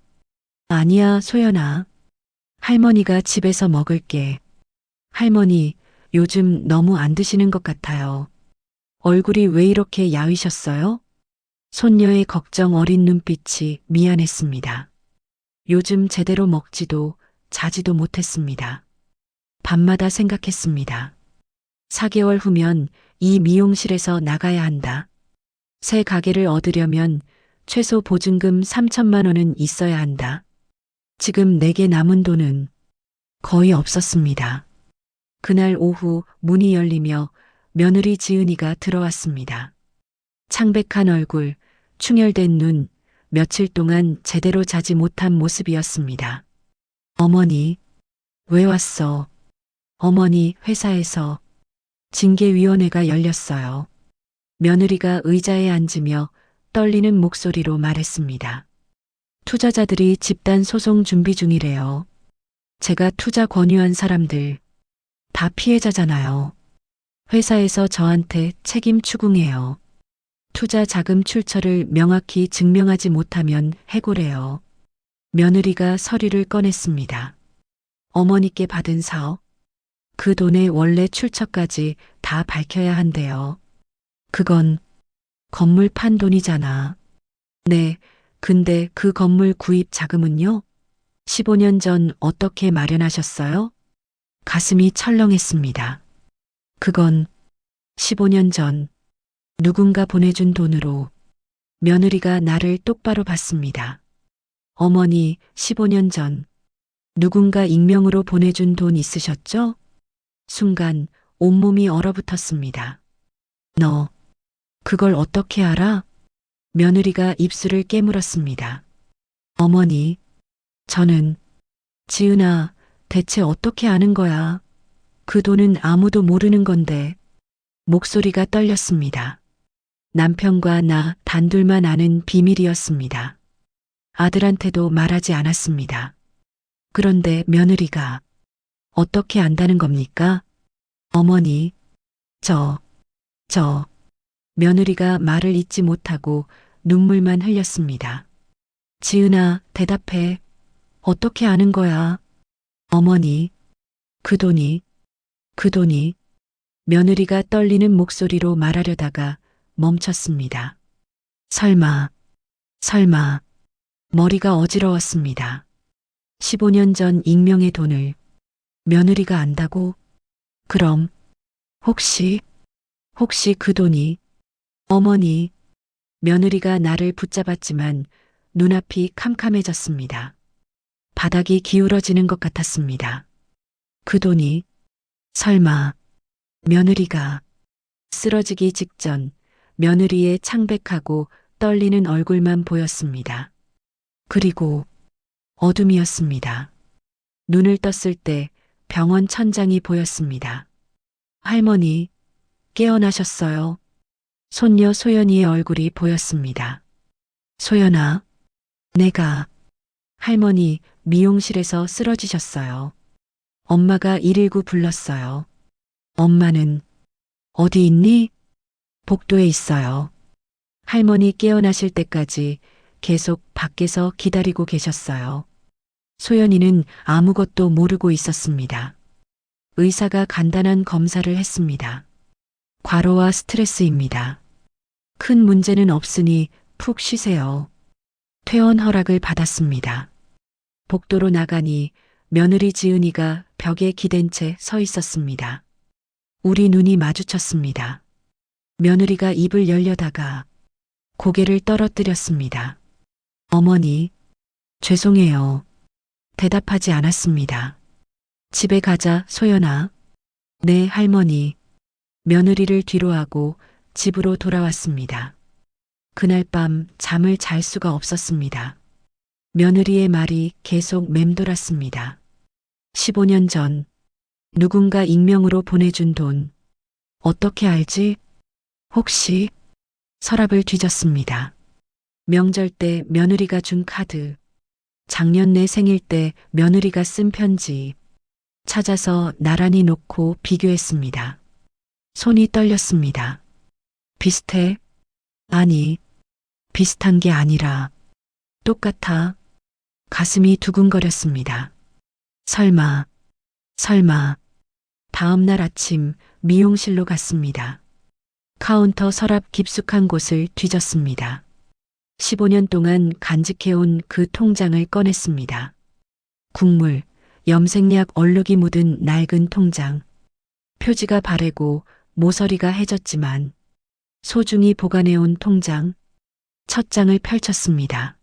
아니야, 소연아. 할머니가 집에서 먹을게. 할머니, 요즘 너무 안 드시는 것 같아요. 얼굴이 왜 이렇게 야위셨어요? 손녀의 걱정 어린 눈빛이 미안했습니다. 요즘 제대로 먹지도 자지도 못했습니다. 밤마다 생각했습니다. 4개월 후면 이 미용실에서 나가야 한다. 새 가게를 얻으려면 최소 보증금 3천만 원은 있어야 한다. 지금 내게 남은 돈은 거의 없었습니다. 그날 오후 문이 열리며 며느리 지은이가 들어왔습니다. 창백한 얼굴, 충혈된 눈, 며칠 동안 제대로 자지 못한 모습이었습니다. 어머니, 왜 왔어? 어머니, 회사에서 징계위원회가 열렸어요. 며느리가 의자에 앉으며 떨리는 목소리로 말했습니다. 투자자들이 집단 소송 준비 중이래요. 제가 투자 권유한 사람들 다 피해자잖아요. 회사에서 저한테 책임 추궁해요. 투자 자금 출처를 명확히 증명하지 못하면 해고래요. 며느리가 서류를 꺼냈습니다. 어머니께 받은 사업, 그 돈의 원래 출처까지 다 밝혀야 한대요. 그건 건물 판 돈이잖아. 네, 근데 그 건물 구입 자금은요? 15년 전 어떻게 마련하셨어요? 가슴이 철렁했습니다. 그건 15년 전 누군가 보내준 돈으로. 며느리가 나를 똑바로 봤습니다. 어머니, 15년 전 누군가 익명으로 보내준 돈 있으셨죠? 순간 온몸이 얼어붙었습니다. 너, 그걸 어떻게 알아? 며느리가 입술을 깨물었습니다. 어머니, 저는, 지은아, 대체 어떻게 아는 거야? 그 돈은 아무도 모르는 건데. 목소리가 떨렸습니다. 남편과 나 단둘만 아는 비밀이었습니다. 아들한테도 말하지 않았습니다. 그런데 며느리가 어떻게 안다는 겁니까? 어머니, 저, 며느리가 말을 잇지 못하고 눈물만 흘렸습니다. 지은아, 대답해. 어떻게 아는 거야? 어머니, 그 돈이. 며느리가 떨리는 목소리로 말하려다가 멈췄습니다. 설마. 머리가 어지러웠습니다. 15년 전 익명의 돈을 며느리가 안다고? 그럼 혹시 그 돈이. 어머니, 며느리가 나를 붙잡았지만 눈앞이 캄캄해졌습니다. 바닥이 기울어지는 것 같았습니다. 그 돈이 설마. 며느리가 쓰러지기 직전 며느리의 창백하고 떨리는 얼굴만 보였습니다. 그리고 어둠이었습니다. 눈을 떴을 때 병원 천장이 보였습니다. 할머니, 깨어나셨어요. 손녀 소연이의 얼굴이 보였습니다. 소연아, 내가. 할머니, 미용실에서 쓰러지셨어요. 엄마가 119 불렀어요. 엄마는 어디 있니? 복도에 있어요. 할머니 깨어나실 때까지 계속 밖에서 기다리고 계셨어요. 소연이는 아무것도 모르고 있었습니다. 의사가 간단한 검사를 했습니다. 과로와 스트레스입니다. 큰 문제는 없으니 푹 쉬세요. 퇴원 허락을 받았습니다. 복도로 나가니 며느리 지은이가 벽에 기댄 채 서 있었습니다. 우리 눈이 마주쳤습니다. 며느리가 입을 열려다가 고개를 떨어뜨렸습니다. 어머니, 죄송해요. 대답하지 않았습니다. 집에 가자, 소연아. 네, 할머니. 며느리를 뒤로하고 집으로 돌아왔습니다. 그날 밤 잠을 잘 수가 없었습니다. 며느리의 말이 계속 맴돌았습니다. 15년 전 누군가 익명으로 보내준 돈. 어떻게 알지? 혹시? 서랍을 뒤졌습니다. 명절 때 며느리가 준 카드. 작년 내 생일 때 며느리가 쓴 편지. 찾아서 나란히 놓고 비교했습니다. 손이 떨렸습니다. 비슷해? 아니, 비슷한 게 아니라 똑같아. 가슴이 두근거렸습니다. 설마. 다음 날 아침 미용실로 갔습니다. 카운터 서랍 깊숙한 곳을 뒤졌습니다. 15년 동안 간직해온 그 통장을 꺼냈습니다. 국물, 염색약 얼룩이 묻은 낡은 통장. 표지가 바래고 모서리가 해졌지만 소중히 보관해온 통장. 첫 장을 펼쳤습니다.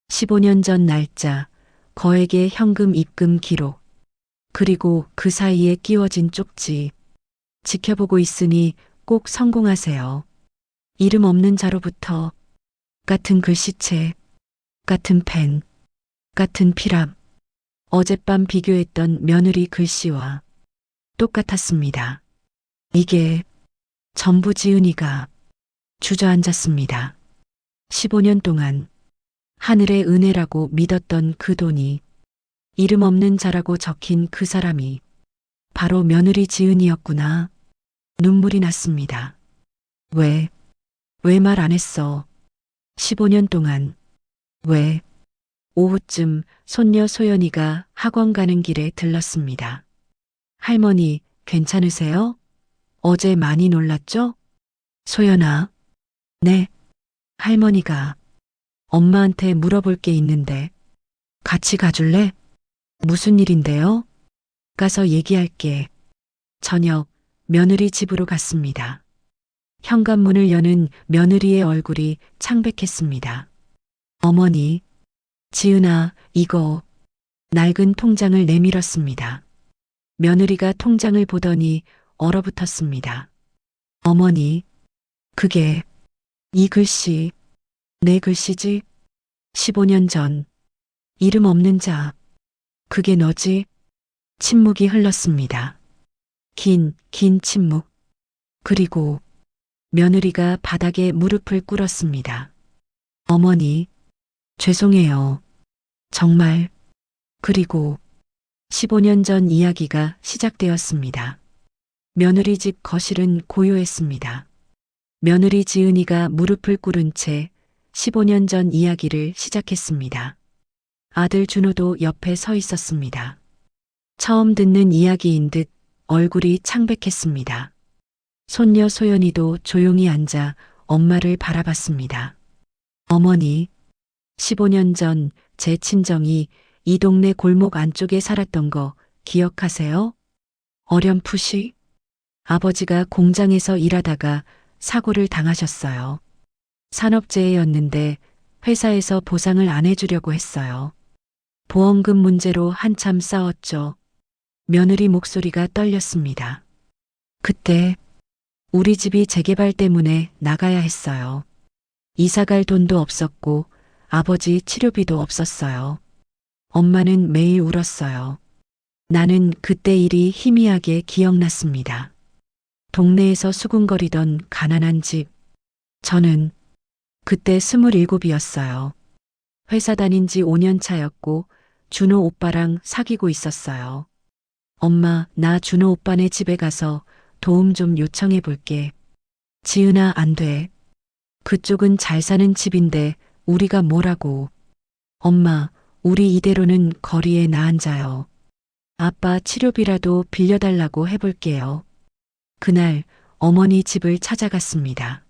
15년 전 날짜, 거액의 현금 입금 기록. 그리고 그 사이에 끼워진 쪽지. 지켜보고 있으니 꼭 성공하세요. 이름 없는 자로부터 같은 글씨체, 같은 펜, 같은 필압. 어젯밤 비교했던 며느리 글씨와 똑같았습니다. 이게 전부 지은이가. 주저앉았습니다. 15년 동안 하늘의 은혜라고 믿었던 그 돈이, 이름 없는 자라고 적힌 그 사람이 바로 며느리 지은이였구나. 눈물이 났습니다. 왜 말 안 했어? 15년 동안. 왜? 오후쯤 손녀 소연이가 학원 가는 길에 들렀습니다. 할머니, 괜찮으세요? 어제 많이 놀랐죠? 소연아. 네. 할머니가 엄마한테 물어볼 게 있는데 같이 가줄래? 무슨 일인데요? 가서 얘기할게. 저녁 며느리 집으로 갔습니다. 현관문을 여는 며느리의 얼굴이 창백했습니다. 어머니, 지은아, 이거. 낡은 통장을 내밀었습니다. 며느리가 통장을 보더니 얼어붙었습니다. 어머니, 그게 이 글씨, 내 글씨지? 15년 전, 이름 없는 자, 그게 너지? 침묵이 흘렀습니다. 긴 침묵. 그리고 며느리가 바닥에 무릎을 꿇었습니다. 어머니, 죄송해요. 정말. 그리고 15년 전 이야기가 시작되었습니다. 며느리 집 거실은 고요했습니다. 며느리 지은이가 무릎을 꿇은 채 15년 전 이야기를 시작했습니다. 아들 준호도 옆에 서 있었습니다. 처음 듣는 이야기인 듯 얼굴이 창백했습니다. 손녀 소연이도 조용히 앉아 엄마를 바라봤습니다. 어머니, 15년 전 제 친정이 이 동네 골목 안쪽에 살았던 거 기억하세요? 어렴풋이. 아버지가 공장에서 일하다가 사고를 당하셨어요. 산업재해였는데 회사에서 보상을 안 해주려고 했어요. 보험금 문제로 한참 싸웠죠. 며느리 목소리가 떨렸습니다. 그때 우리 집이 재개발 때문에 나가야 했어요. 이사갈 돈도 없었고 아버지 치료비도 없었어요. 엄마는 매일 울었어요. 나는 그때 일이 희미하게 기억났습니다. 동네에서 수군거리던 가난한 집. 저는 그때 27이었어요. 회사 다닌 지 5년 차였고 준호 오빠랑 사귀고 있었어요. 엄마, 나 준호 오빠네 집에 가서 도움 좀 요청해 볼게. 지은아, 안 돼. 그쪽은 잘 사는 집인데 우리가 뭐라고. 엄마, 우리 이대로는 거리에 나앉아요. 아빠 치료비라도 빌려달라고 해볼게요. 그날 어머니 집을 찾아갔습니다.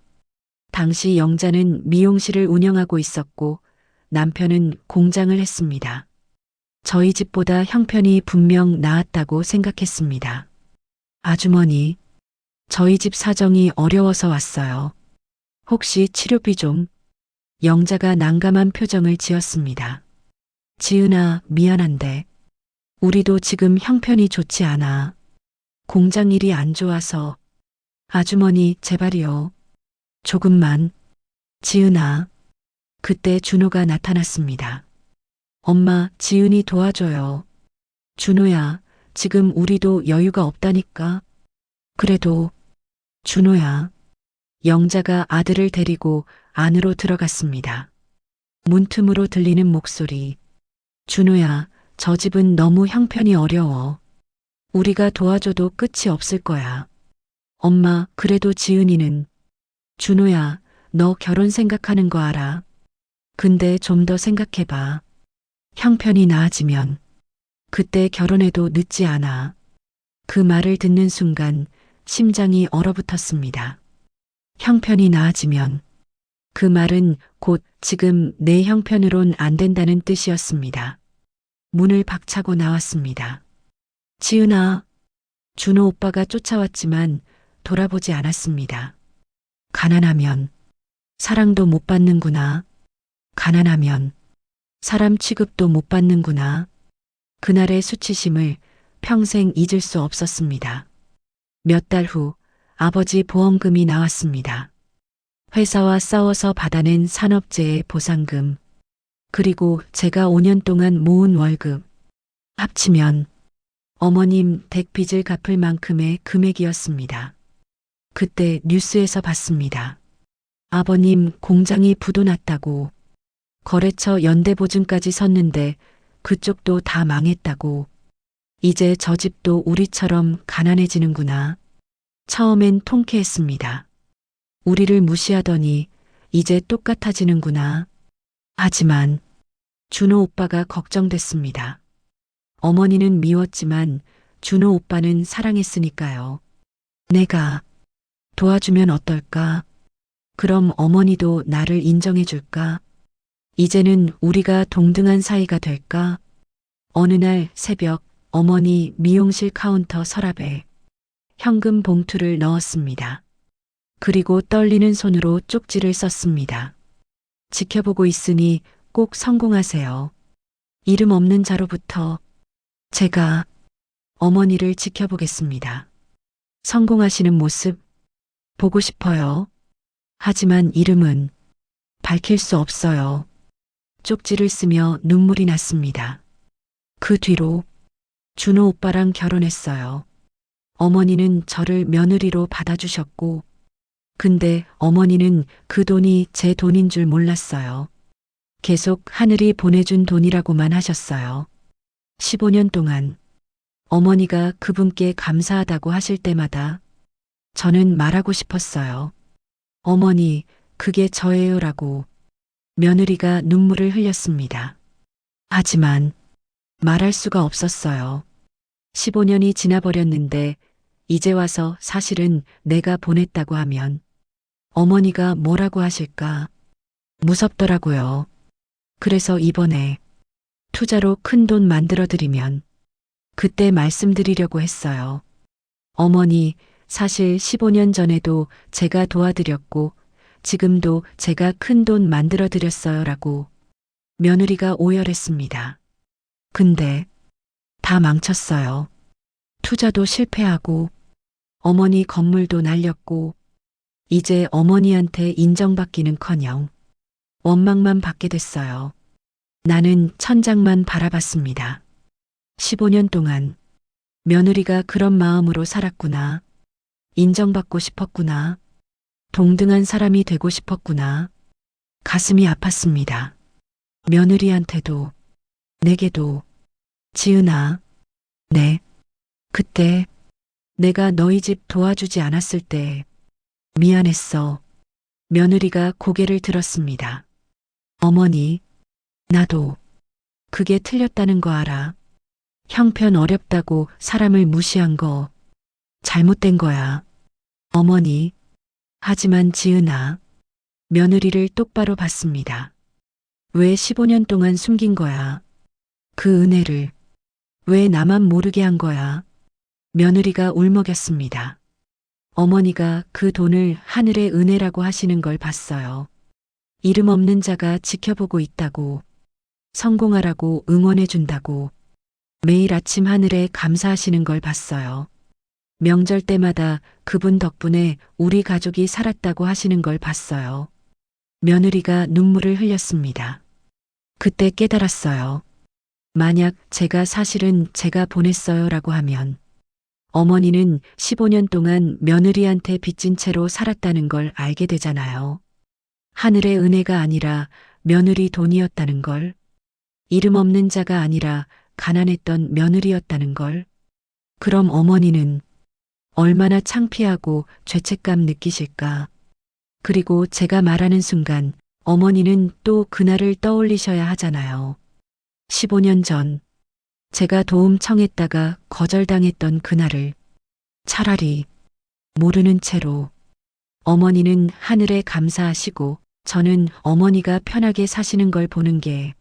당시 영자는 미용실을 운영하고 있었고 남편은 공장을 했습니다. 저희 집보다 형편이 분명 나았다고 생각했습니다. 아주머니, 저희 집 사정이 어려워서 왔어요. 혹시 치료비 좀? 영자가 난감한 표정을 지었습니다. 지은아, 미안한데. 우리도 지금 형편이 좋지 않아. 공장 일이 안 좋아서. 아주머니, 제발이요. 조금만. 지은아. 그때 준호가 나타났습니다. 엄마, 지은이 도와줘요. 준호야, 지금 우리도 여유가 없다니까. 그래도, 준호야. 영자가 아들을 데리고 안으로 들어갔습니다. 문틈으로 들리는 목소리. 준호야, 저 집은 너무 형편이 어려워. 우리가 도와줘도 끝이 없을 거야. 엄마, 그래도 지은이는. 준호야, 너 결혼 생각하는 거 알아? 근데 좀 더 생각해봐. 형편이 나아지면. 그때 결혼해도 늦지 않아. 그 말을 듣는 순간 심장이 얼어붙었습니다. 형편이 나아지면. 그 말은 곧 지금 내 형편으론 안 된다는 뜻이었습니다. 문을 박차고 나왔습니다. 지은아. 준호 오빠가 쫓아왔지만 돌아보지 않았습니다. 가난하면 사랑도 못 받는구나. 가난하면 사람 취급도 못 받는구나. 그날의 수치심을 평생 잊을 수 없었습니다. 몇 달 후 아버지 보험금이 나왔습니다. 회사와 싸워서 받아낸 산업재해 보상금, 그리고 제가 5년 동안 모은 월급, 합치면 어머님 댁빚을 갚을 만큼의 금액이었습니다. 그때 뉴스에서 봤습니다. 아버님 공장이 부도났다고, 거래처 연대보증까지 섰는데 그쪽도 다 망했다고. 이제 저 집도 우리처럼 가난해지는구나. 처음엔 통쾌했습니다. 우리를 무시하더니 이제 똑같아지는구나. 하지만 준호 오빠가 걱정됐습니다. 어머니는 미웠지만 준호 오빠는 사랑했으니까요. 내가 도와주면 어떨까? 그럼 어머니도 나를 인정해 줄까? 이제는 우리가 동등한 사이가 될까? 어느 날 새벽 어머니 미용실 카운터 서랍에 현금 봉투를 넣었습니다. 그리고 떨리는 손으로 쪽지를 썼습니다. 지켜보고 있으니 꼭 성공하세요. 이름 없는 자로부터 제가 어머니를 지켜보겠습니다. 성공하시는 모습 보고 싶어요. 하지만 이름은 밝힐 수 없어요. 쪽지를 쓰며 눈물이 났습니다. 그 뒤로 준호 오빠랑 결혼했어요. 어머니는 저를 며느리로 받아주셨고, 근데 어머니는 그 돈이 제 돈인 줄 몰랐어요. 계속 하늘이 보내준 돈이라고만 하셨어요. 15년 동안 어머니가 그분께 감사하다고 하실 때마다 저는 말하고 싶었어요. 어머니, 그게 저예요라고. 며느리가 눈물을 흘렸습니다. 하지만 말할 수가 없었어요. 15년이 지나버렸는데 이제 와서 사실은 내가 보냈다고 하면 어머니가 뭐라고 하실까 무섭더라고요. 그래서 이번에 투자로 큰 돈 만들어드리면 그때 말씀드리려고 했어요. 어머니, 사실 15년 전에도 제가 도와드렸고 지금도 제가 큰 돈 만들어드렸어요 라고. 며느리가 오열했습니다. 근데 다 망쳤어요. 투자도 실패하고 어머니 건물도 날렸고 이제 어머니한테 인정받기는커녕 원망만 받게 됐어요. 나는 천장만 바라봤습니다. 15년 동안 며느리가 그런 마음으로 살았구나. 인정받고 싶었구나. 동등한 사람이 되고 싶었구나. 가슴이 아팠습니다. 며느리한테도 내게도. 지은아, 네. 그때 내가 너희 집 도와주지 않았을 때 미안했어. 며느리가 고개를 들었습니다. 어머니, 나도 그게 틀렸다는 거 알아. 형편 어렵다고 사람을 무시한 거 잘못된 거야. 어머니, 하지만 지은아, 며느리를 똑바로 봤습니다. 왜 15년 동안 숨긴 거야? 그 은혜를 왜 나만 모르게 한 거야? 며느리가 울먹였습니다. 어머니가 그 돈을 하늘의 은혜라고 하시는 걸 봤어요. 이름 없는 자가 지켜보고 있다고, 성공하라고 응원해 준다고, 매일 아침 하늘에 감사하시는 걸 봤어요. 명절 때마다 그분 덕분에 우리 가족이 살았다고 하시는 걸 봤어요. 며느리가 눈물을 흘렸습니다. 그때 깨달았어요. 만약 제가 사실은 제가 보냈어요 라고 하면 어머니는 15년 동안 며느리한테 빚진 채로 살았다는 걸 알게 되잖아요. 하늘의 은혜가 아니라 며느리 돈이었다는 걸, 이름 없는 자가 아니라 가난했던 며느리였다는 걸, 그럼 어머니는 얼마나 창피하고 죄책감 느끼실까. 그리고 제가 말하는 순간 어머니는 또 그날을 떠올리셔야 하잖아요. 15년 전 제가 도움 청했다가 거절당했던 그날을 차라리 모르는 채로 어머니는 하늘에 감사하시고 저는 어머니가 편하게 사시는 걸 보는 게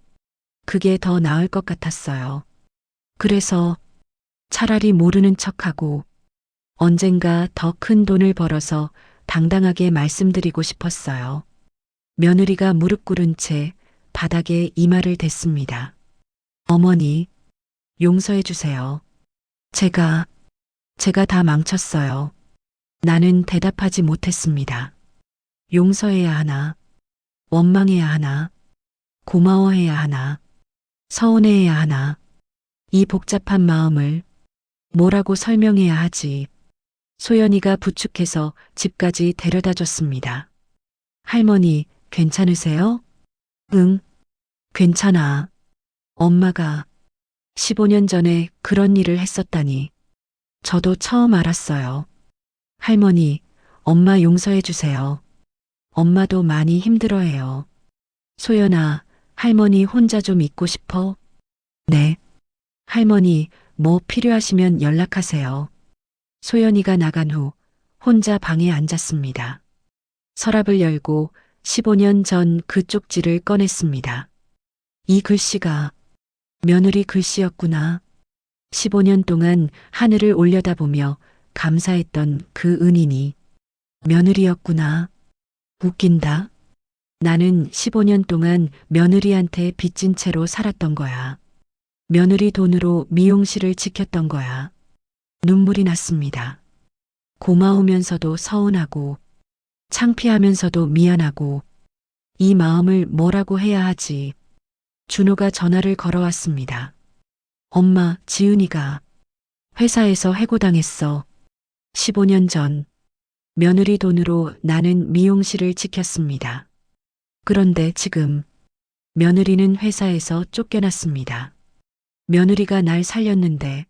그게 더 나을 것 같았어요. 그래서 차라리 모르는 척하고 언젠가 더 큰 돈을 벌어서 당당하게 말씀드리고 싶었어요. 며느리가 무릎 꿇은 채 바닥에 이마를 댔습니다. 어머니, 용서해 주세요. 제가 다 망쳤어요. 나는 대답하지 못했습니다. 용서해야 하나, 원망해야 하나, 고마워해야 하나, 서운해해야 하나, 이 복잡한 마음을 뭐라고 설명해야 하지. 소연이가 부축해서 집까지 데려다 줬습니다. 할머니, 괜찮으세요? 응, 괜찮아. 엄마가 15년 전에 그런 일을 했었다니. 저도 처음 알았어요. 할머니, 엄마 용서해 주세요. 엄마도 많이 힘들어해요. 소연아, 할머니 혼자 좀 있고 싶어? 네. 할머니, 뭐 필요하시면 연락하세요. 소연이가 나간 후 혼자 방에 앉았습니다. 서랍을 열고 15년 전 그 쪽지를 꺼냈습니다. 이 글씨가 며느리 글씨였구나. 15년 동안 하늘을 올려다보며 감사했던 그 은인이 며느리였구나. 웃긴다. 나는 15년 동안 며느리한테 빚진 채로 살았던 거야. 며느리 돈으로 미용실을 지켰던 거야. 눈물이 났습니다. 고마우면서도 서운하고 창피하면서도 미안하고 이 마음을 뭐라고 해야 하지. 준호가 전화를 걸어왔습니다. 엄마, 지은이가 회사에서 해고당했어. 15년 전 며느리 돈으로 나는 미용실을 지켰습니다. 그런데 지금 며느리는 회사에서 쫓겨났습니다. 며느리가 날 살렸는데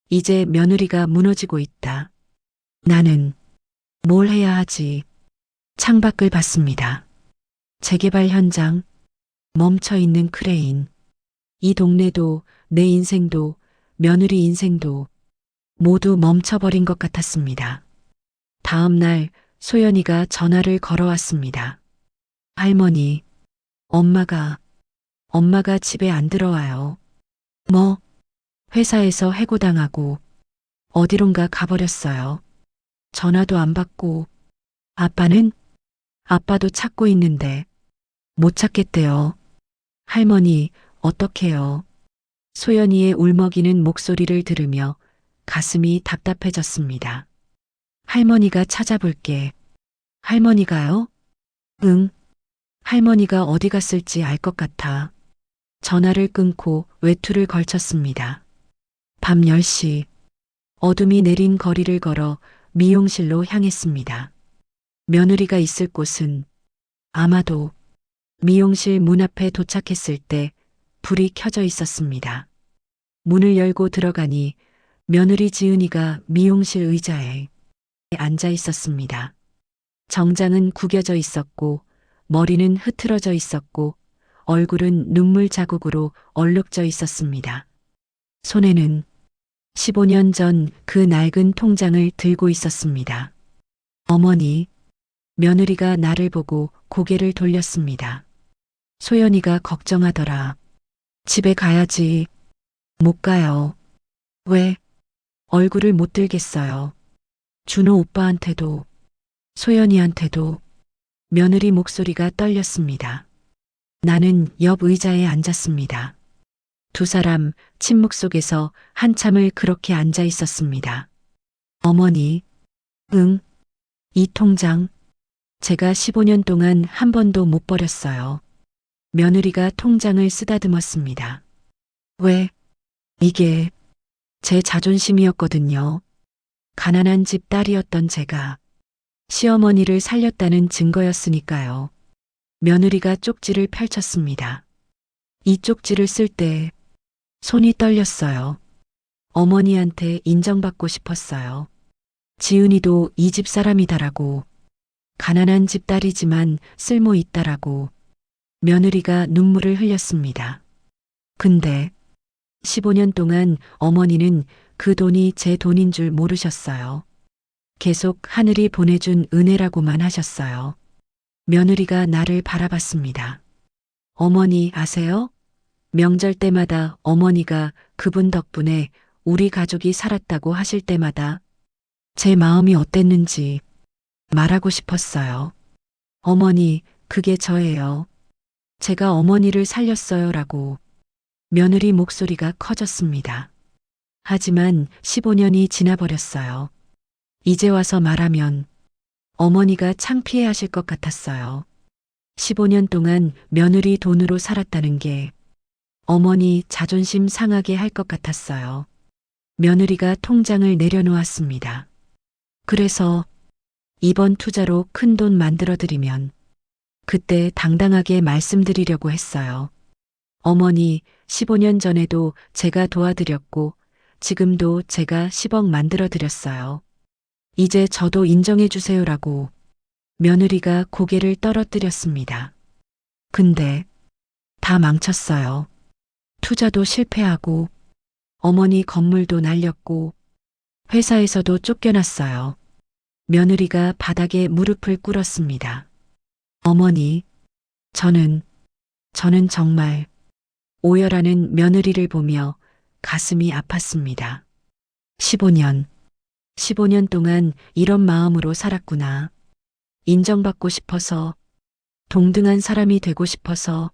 이제 며느리가 무너지고 있다. 나는 뭘 해야 하지? 창밖을 봤습니다. 재개발 현장, 멈춰있는 크레인. 이 동네도 내 인생도 며느리 인생도 모두 멈춰버린 것 같았습니다. 다음 날 소연이가 전화를 걸어왔습니다. 할머니, 엄마가 집에 안 들어와요. 뭐? 회사에서 해고당하고 어디론가 가버렸어요. 전화도 안 받고 아빠는? 아빠도 찾고 있는데 못 찾겠대요. 할머니, 어떡해요? 소연이의 울먹이는 목소리를 들으며 가슴이 답답해졌습니다. 할머니가 찾아볼게. 할머니가요? 응. 할머니가 어디 갔을지 알 것 같아. 전화를 끊고 외투를 걸쳤습니다. 밤 10시, 어둠이 내린 거리를 걸어 미용실로 향했습니다. 며느리가 있을 곳은 아마도 미용실 문 앞에 도착했을 때 불이 켜져 있었습니다. 문을 열고 들어가니 며느리 지은이가 미용실 의자에 앉아 있었습니다. 정장은 구겨져 있었고 머리는 흐트러져 있었고 얼굴은 눈물 자국으로 얼룩져 있었습니다. 손에는 15년 전 그 낡은 통장을 들고 있었습니다. 어머니, 며느리가 나를 보고 고개를 돌렸습니다. 소연이가 걱정하더라. 집에 가야지. 못 가요. 왜? 얼굴을 못 들겠어요. 준호 오빠한테도, 소연이한테도 며느리 목소리가 떨렸습니다. 나는 옆 의자에 앉았습니다. 두 사람 침묵 속에서 한참을 그렇게 앉아 있었습니다. 어머니, 응, 이 통장, 제가 15년 동안 한 번도 못 버렸어요. 며느리가 통장을 쓰다듬었습니다. 왜? 이게 제 자존심이었거든요. 가난한 집 딸이었던 제가 시어머니를 살렸다는 증거였으니까요. 며느리가 쪽지를 펼쳤습니다. 이 쪽지를 쓸 때 손이 떨렸어요. 어머니한테 인정받고 싶었어요. 지은이도 이 집 사람이다라고, 가난한 집 딸이지만 쓸모 있다라고. 며느리가 눈물을 흘렸습니다. 근데 15년 동안 어머니는 그 돈이 제 돈인 줄 모르셨어요. 계속 하늘이 보내준 은혜라고만 하셨어요. 며느리가 나를 바라봤습니다. 어머니 아세요? 명절 때마다 어머니가 그분 덕분에 우리 가족이 살았다고 하실 때마다 제 마음이 어땠는지 말하고 싶었어요. 어머니, 그게 저예요. 제가 어머니를 살렸어요라고. 며느리 목소리가 커졌습니다. 하지만 15년이 지나버렸어요. 이제 와서 말하면 어머니가 창피해 하실 것 같았어요. 15년 동안 며느리 돈으로 살았다는 게 어머니 자존심 상하게 할 것 같았어요. 며느리가 통장을 내려놓았습니다. 그래서 이번 투자로 큰 돈 만들어드리면 그때 당당하게 말씀드리려고 했어요. 어머니, 15년 전에도 제가 도와드렸고 지금도 제가 10억 만들어드렸어요. 이제 저도 인정해 주세요라고. 며느리가 고개를 떨어뜨렸습니다. 근데 다 망쳤어요. 투자도 실패하고 어머니 건물도 날렸고 회사에서도 쫓겨났어요. 며느리가 바닥에 무릎을 꿇었습니다. 어머니, 저는 정말 오열하는 며느리를 보며 가슴이 아팠습니다. 15년 동안 이런 마음으로 살았구나. 인정받고 싶어서, 동등한 사람이 되고 싶어서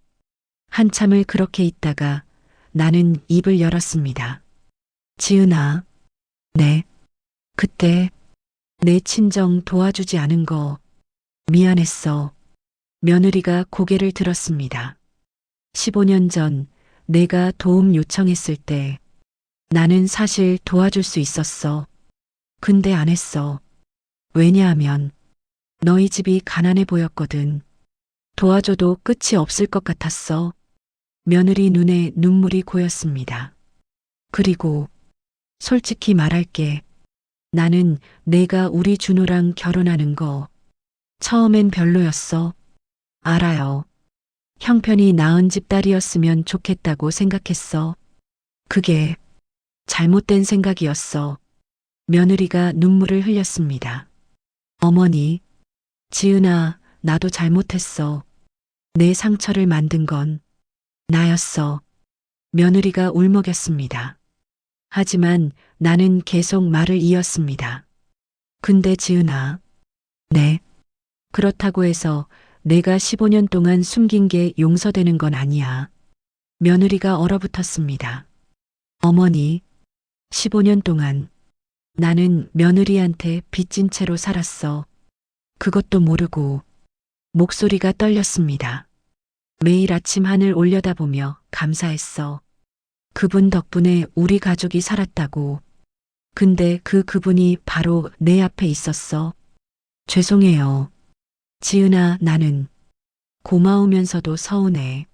한참을 그렇게 있다가 나는 입을 열었습니다. 지은아, 네, 그때 내 친정 도와주지 않은 거 미안했어. 며느리가 고개를 들었습니다. 15년 전 내가 도움 요청했을 때 나는 사실 도와줄 수 있었어. 근데 안 했어. 왜냐하면 너희 집이 가난해 보였거든. 도와줘도 끝이 없을 것 같았어. 며느리 눈에 눈물이 고였습니다. 그리고 솔직히 말할게. 나는 내가 우리 준호랑 결혼하는 거 처음엔 별로였어. 알아요. 형편이 나은 집 딸이었으면 좋겠다고 생각했어. 그게 잘못된 생각이었어. 며느리가 눈물을 흘렸습니다. 어머니, 지은아, 나도 잘못했어. 내 상처를 만든 건 나였어. 며느리가 울먹였습니다. 하지만 나는 계속 말을 이었습니다. 근데 지은아, 네. 그렇다고 해서 내가 15년 동안 숨긴 게 용서되는 건 아니야. 며느리가 얼어붙었습니다. 어머니, 15년 동안 나는 며느리한테 빚진 채로 살았어. 그것도 모르고. 목소리가 떨렸습니다. 매일 아침 하늘 올려다보며 감사했어. 그분 덕분에 우리 가족이 살았다고. 근데 그분이 바로 내 앞에 있었어. 죄송해요. 지은아, 나는 고마우면서도 서운해.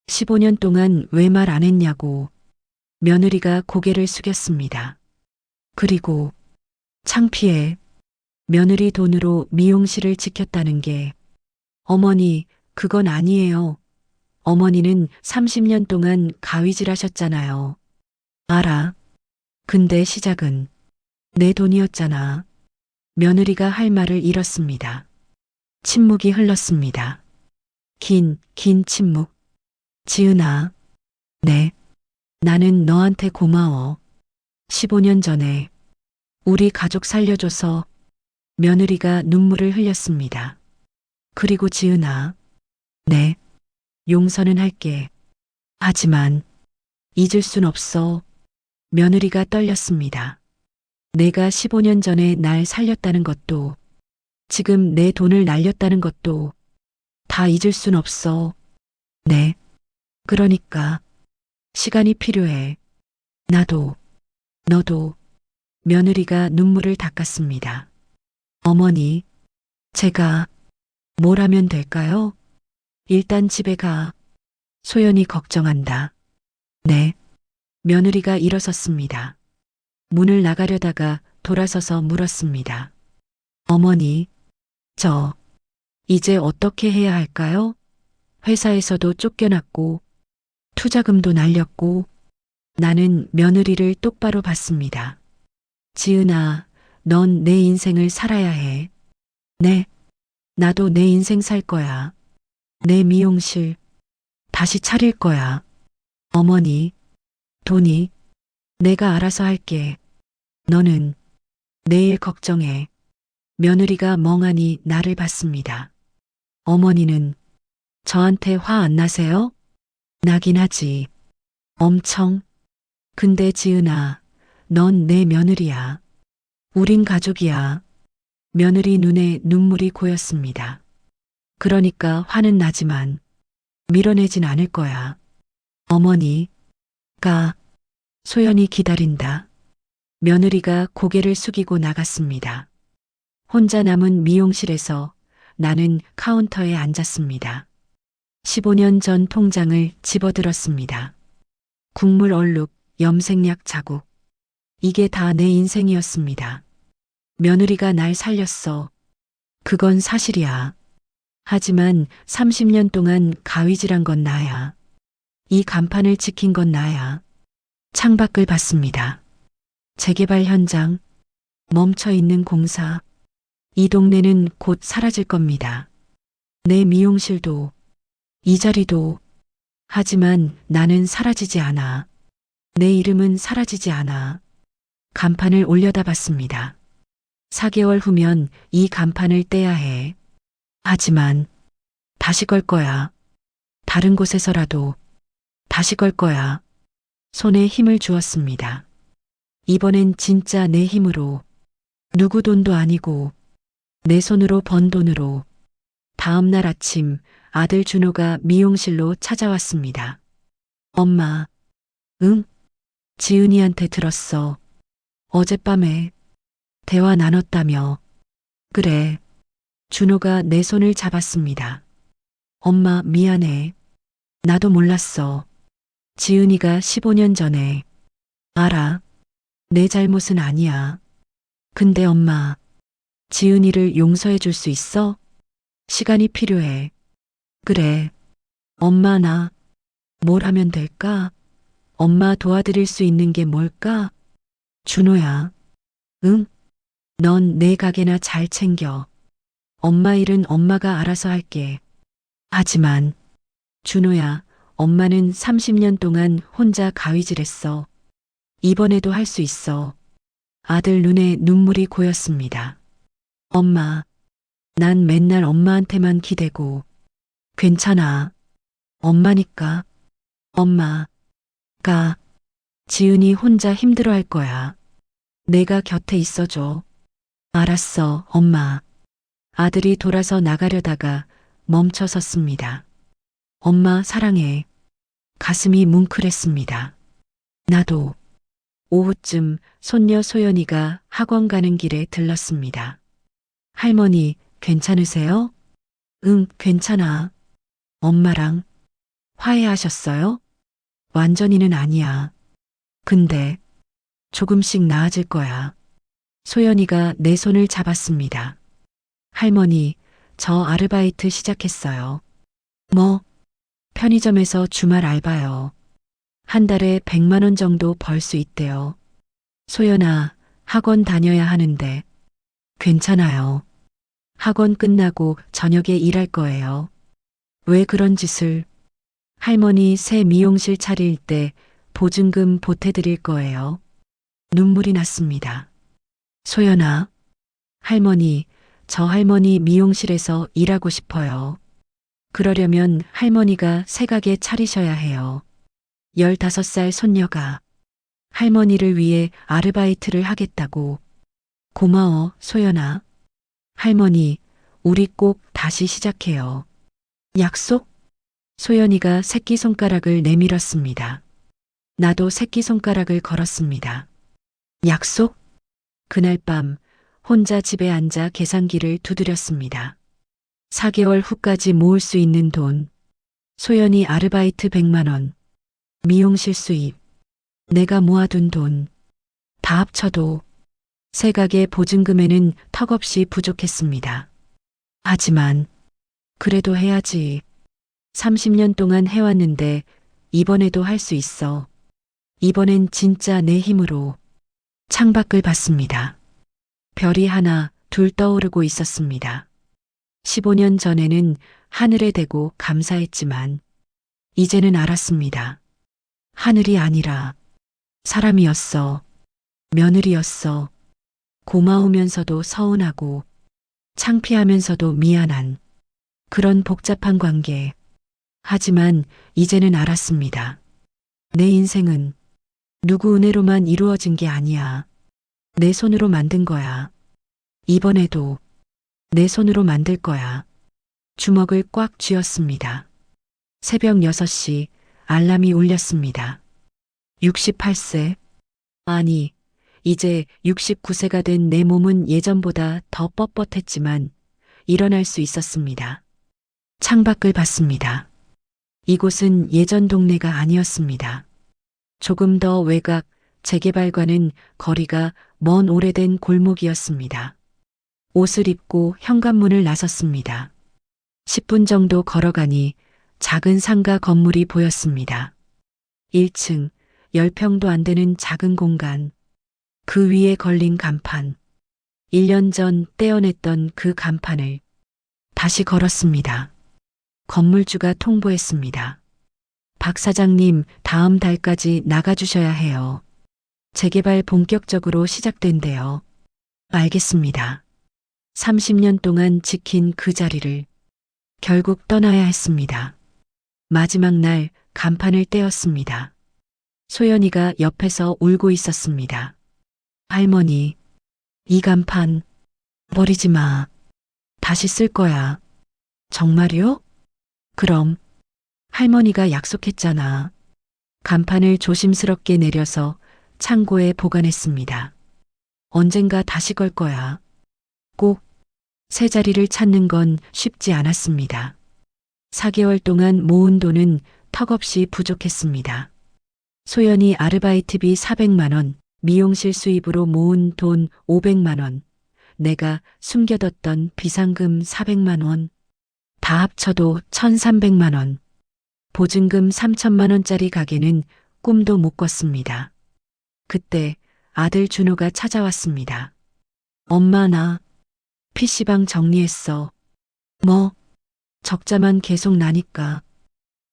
15년 동안 왜 말 안 했냐고. 며느리가 고개를 숙였습니다. 그리고 창피해. 며느리 돈으로 미용실을 지켰다는 게. 어머니, 그건 아니에요. 어머니는 30년 동안 가위질 하셨잖아요. 알아. 근데 시작은 내 돈이었잖아. 며느리가 할 말을 잃었습니다. 침묵이 흘렀습니다. 긴 침묵. 지은아, 네. 나는 너한테 고마워. 15년 전에 우리 가족 살려줘서 며느리가 눈물을 흘렸습니다. 그리고 지은아, 네, 용서는 할게. 하지만 잊을 순 없어. 며느리가 떨렸습니다. 내가 15년 전에 날 살렸다는 것도, 지금 내 돈을 날렸다는 것도 다 잊을 순 없어. 네. 그러니까 시간이 필요해. 나도, 너도. 며느리가 눈물을 닦았습니다. 어머니, 제가 뭘 하면 될까요? 일단 집에 가. 소연이 걱정한다. 네. 며느리가 일어섰습니다. 문을 나가려다가 돌아서서 물었습니다. 어머니, 저 이제 어떻게 해야 할까요? 회사에서도 쫓겨났고 투자금도 날렸고 나는 며느리를 똑바로 봤습니다. 지은아, 넌 내 인생을 살아야 해. 네, 나도 내 인생 살 거야. 내 미용실 다시 차릴 거야. 어머니, 돈이 내가 알아서 할게. 너는 내일 걱정해. 며느리가 멍하니 나를 봤습니다. 어머니는 저한테 화 안 나세요? 나긴 하지. 엄청. 근데 지은아, 넌 내 며느리야. 우린 가족이야. 며느리 눈에 눈물이 고였습니다. 그러니까 화는 나지만 밀어내진 않을 거야. 어머니, 가. 소연이 기다린다. 며느리가 고개를 숙이고 나갔습니다. 혼자 남은 미용실에서 나는 카운터에 앉았습니다. 15년 전 통장을 집어들었습니다. 국물 얼룩, 염색약 자국. 이게 다 내 인생이었습니다. 며느리가 날 살렸어. 그건 사실이야. 하지만 30년 동안 가위질한 건 나야. 이 간판을 지킨 건 나야. 창밖을 봤습니다. 재개발 현장, 멈춰 있는 공사. 이 동네는 곧 사라질 겁니다. 내 미용실도, 이 자리도. 하지만 나는 사라지지 않아. 내 이름은 사라지지 않아. 간판을 올려다 봤습니다. 4개월 후면 이 간판을 떼야 해. 하지만 다시 걸 거야. 다른 곳에서라도 다시 걸 거야. 손에 힘을 주었습니다. 이번엔 진짜 내 힘으로. 누구 돈도 아니고 내 손으로 번 돈으로. 다음 날 아침 아들 준호가 미용실로 찾아왔습니다. 엄마, 응? 지은이한테 들었어. 어젯밤에 대화 나눴다며. 그래. 준호가 내 손을 잡았습니다. 엄마 미안해. 나도 몰랐어. 지은이가 15년 전에. 알아. 내 잘못은 아니야. 근데 엄마, 지은이를 용서해 줄 수 있어? 시간이 필요해. 그래. 엄마 나 뭘 하면 될까? 엄마 도와드릴 수 있는 게 뭘까? 준호야. 응? 넌 내 가게나 잘 챙겨. 엄마 일은 엄마가 알아서 할게. 하지만 준호야, 엄마는 30년 동안 혼자 가위질했어. 이번에도 할 수 있어. 아들 눈에 눈물이 고였습니다. 엄마, 난 맨날 엄마한테만 기대고. 괜찮아. 엄마니까. 엄마가 지은이 혼자 힘들어할 거야. 내가 곁에 있어줘. 알았어, 엄마. 아들이 돌아서 나가려다가 멈춰 섰습니다. 엄마 사랑해. 가슴이 뭉클했습니다. 나도. 오후쯤 손녀 소연이가 학원 가는 길에 들렀습니다. 할머니, 괜찮으세요? 응, 괜찮아. 엄마랑 화해하셨어요? 완전히는 아니야. 근데 조금씩 나아질 거야. 소연이가 내 손을 잡았습니다. 할머니, 저 아르바이트 시작했어요. 뭐? 편의점에서 주말 알바요. 한 달에 100만 원 정도 벌 수 있대요. 소연아, 학원 다녀야 하는데. 괜찮아요. 학원 끝나고 저녁에 일할 거예요. 왜 그런 짓을? 할머니 새 미용실 차릴 때 보증금 보태드릴 거예요. 눈물이 났습니다. 소연아, 할머니, 저 할머니 미용실에서 일하고 싶어요. 그러려면 할머니가 새가게 차리셔야 해요. 15살 손녀가 할머니를 위해 아르바이트를 하겠다고. 고마워, 소연아. 할머니, 우리 꼭 다시 시작해요. 약속? 소연이가 새끼손가락을 내밀었습니다. 나도 새끼손가락을 걸었습니다. 약속? 그날 밤 혼자 집에 앉아 계산기를 두드렸습니다. 4개월 후까지 모을 수 있는 돈. 소연이 아르바이트 100만 원. 미용실 수입. 내가 모아둔 돈. 다 합쳐도 새 가게 보증금에는 턱없이 부족했습니다. 하지만 그래도 해야지. 30년 동안 해왔는데 이번에도 할 수 있어. 이번엔 진짜 내 힘으로. 창밖을 봤습니다. 별이 하나, 둘 떠오르고 있었습니다. 15년 전에는 하늘에 대고 감사했지만 이제는 알았습니다. 하늘이 아니라 사람이었어. 며느리였어. 고마우면서도 서운하고 창피하면서도 미안한 그런 복잡한 관계. 하지만 이제는 알았습니다. 내 인생은 누구 은혜로만 이루어진 게 아니야. 내 손으로 만든 거야. 이번에도 내 손으로 만들 거야. 주먹을 꽉 쥐었습니다. 새벽 6시 알람이 울렸습니다. 68세. 아니, 이제 69세가 된 내 몸은 예전보다 더 뻣뻣했지만 일어날 수 있었습니다. 창밖을 봤습니다. 이곳은 예전 동네가 아니었습니다. 조금 더 외곽, 재개발과는 거리가 먼 오래된 골목이었습니다. 옷을 입고 현관문을 나섰습니다. 10분 정도 걸어가니 작은 상가 건물이 보였습니다. 1층, 10평도 안 되는 작은 공간. 그 위에 걸린 간판. 1년 전 떼어냈던 그 간판을 다시 걸었습니다. 건물주가 통보했습니다. 박 사장님, 다음 달까지 나가주셔야 해요. 재개발 본격적으로 시작된대요. 알겠습니다. 30년 동안 지킨 그 자리를 결국 떠나야 했습니다. 마지막 날 간판을 떼었습니다. 소연이가 옆에서 울고 있었습니다. 할머니, 이 간판 버리지 마. 다시 쓸 거야. 정말요? 그럼 할머니가 약속했잖아. 간판을 조심스럽게 내려서 창고에 보관했습니다. 언젠가 다시 걸 거야. 꼭 새 자리를 찾는 건 쉽지 않았습니다. 4개월 동안 모은 돈은 턱없이 부족했습니다. 소연이 아르바이트비 400만 원, 미용실 수입으로 모은 돈 500만 원, 내가 숨겨뒀던 비상금 400만 원, 다 합쳐도 1,300만 원. 보증금 3천만 원짜리 가게는 꿈도 못 꿨습니다. 그때 아들 준호가 찾아왔습니다. 엄마, 나 PC방 정리했어. 뭐? 적자만 계속 나니까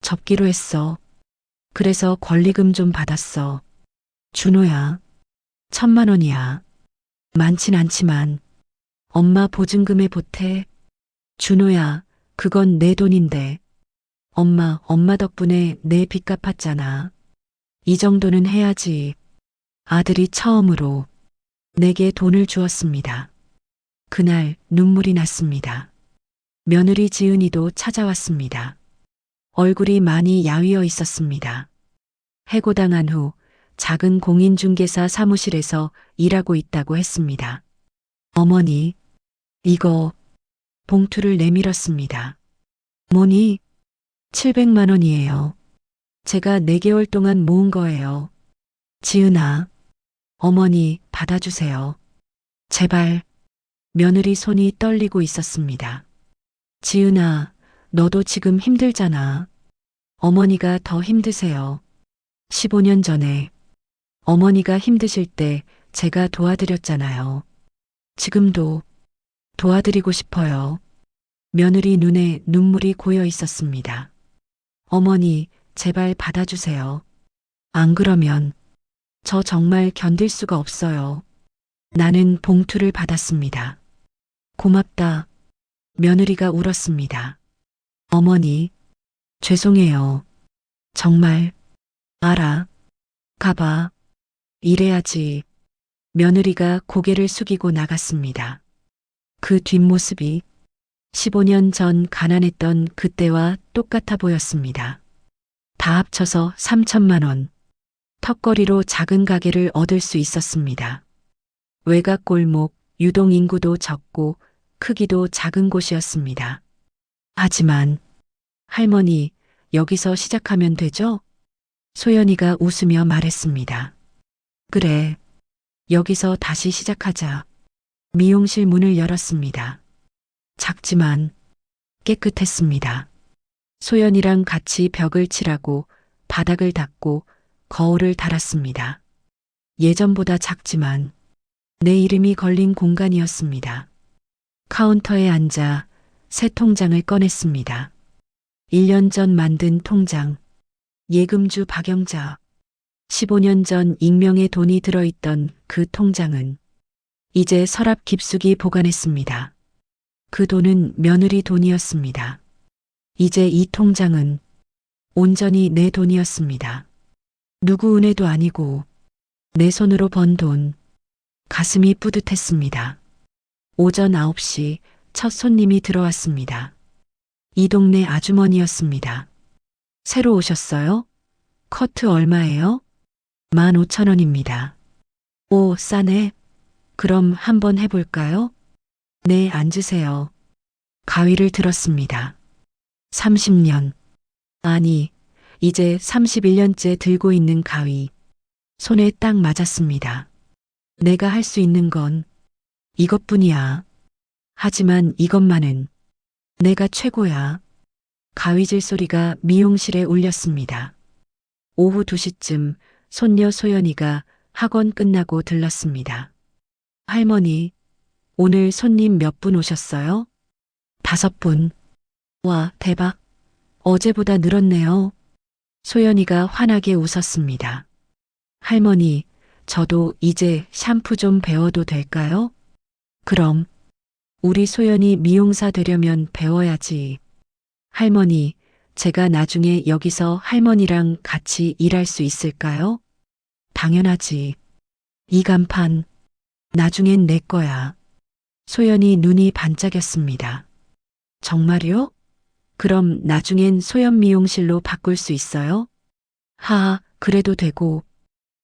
접기로 했어. 그래서 권리금 좀 받았어. 준호야, 1,000만 원이야. 많진 않지만 엄마 보증금에 보태. 준호야, 그건 내 돈인데. 엄마 덕분에 내 빚 갚았잖아. 이 정도는 해야지. 아들이 처음으로 내게 돈을 주었습니다. 그날 눈물이 났습니다. 며느리 지은이도 찾아왔습니다. 얼굴이 많이 야위어 있었습니다. 해고당한 후 작은 공인중개사 사무실에서 일하고 있다고 했습니다. 어머니, 이거 봉투를 내밀었습니다. 뭐니? 700만 원이에요. 제가 4개월 동안 모은 거예요. 지은아, 어머니 받아주세요. 제발. 며느리 손이 떨리고 있었습니다. 지은아, 너도 지금 힘들잖아. 어머니가 더 힘드세요. 15년 전에 어머니가 힘드실 때 제가 도와드렸잖아요. 지금도 도와드리고 싶어요. 며느리 눈에 눈물이 고여 있었습니다. 어머니, 제발 받아주세요. 안 그러면 저 정말 견딜 수가 없어요. 나는 봉투를 받았습니다. 고맙다. 며느리가 울었습니다. 어머니, 죄송해요. 정말, 알아. 가봐. 이래야지. 며느리가 고개를 숙이고 나갔습니다. 그 뒷모습이 15년 전 가난했던 그때와 똑같아 보였습니다. 다 합쳐서 3천만 원. 턱걸이로 작은 가게를 얻을 수 있었습니다. 외곽 골목, 유동 인구도 적고 크기도 작은 곳이었습니다. 하지만 할머니, 여기서 시작하면 되죠? 소연이가 웃으며 말했습니다. 그래, 여기서 다시 시작하자. 미용실 문을 열었습니다. 작지만 깨끗했습니다. 소연이랑 같이 벽을 칠하고 바닥을 닦고 거울을 달았습니다. 예전보다 작지만 내 이름이 걸린 공간이었습니다. 카운터에 앉아 새 통장을 꺼냈습니다. 1년 전 만든 통장. 예금주 박영자. 15년 전 익명의 돈이 들어있던 그 통장은 이제 서랍 깊숙이 보관했습니다. 그 돈은 며느리 돈이었습니다. 이제 이 통장은 온전히 내 돈이었습니다. 누구 은혜도 아니고 내 손으로 번 돈. 가슴이 뿌듯했습니다. 오전 9시 첫 손님이 들어왔습니다. 이 동네 아주머니였습니다. 새로 오셨어요? 커트 얼마예요? 15,000원입니다. 오, 싸네. 그럼 한번 해볼까요? 네, 앉으세요. 가위를 들었습니다. 30년. 아니, 이제 31년째 들고 있는 가위. 손에 딱 맞았습니다. 내가 할 수 있는 건 이것뿐이야. 하지만 이것만은 내가 최고야. 가위질 소리가 미용실에 울렸습니다. 오후 2시쯤 손녀 소연이가 학원 끝나고 들렀습니다. 할머니, 오늘 손님 몇 분 오셨어요? 5분. 와, 대박. 어제보다 늘었네요. 소연이가 환하게 웃었습니다. 할머니, 저도 이제 샴푸 좀 배워도 될까요? 그럼, 우리 소연이 미용사 되려면 배워야지. 할머니, 제가 나중에 여기서 할머니랑 같이 일할 수 있을까요? 당연하지. 이 간판, 나중엔 내 거야. 소연이 눈이 반짝였습니다. 정말요? 그럼 나중엔 소연 미용실로 바꿀 수 있어요? 하하, 그래도 되고.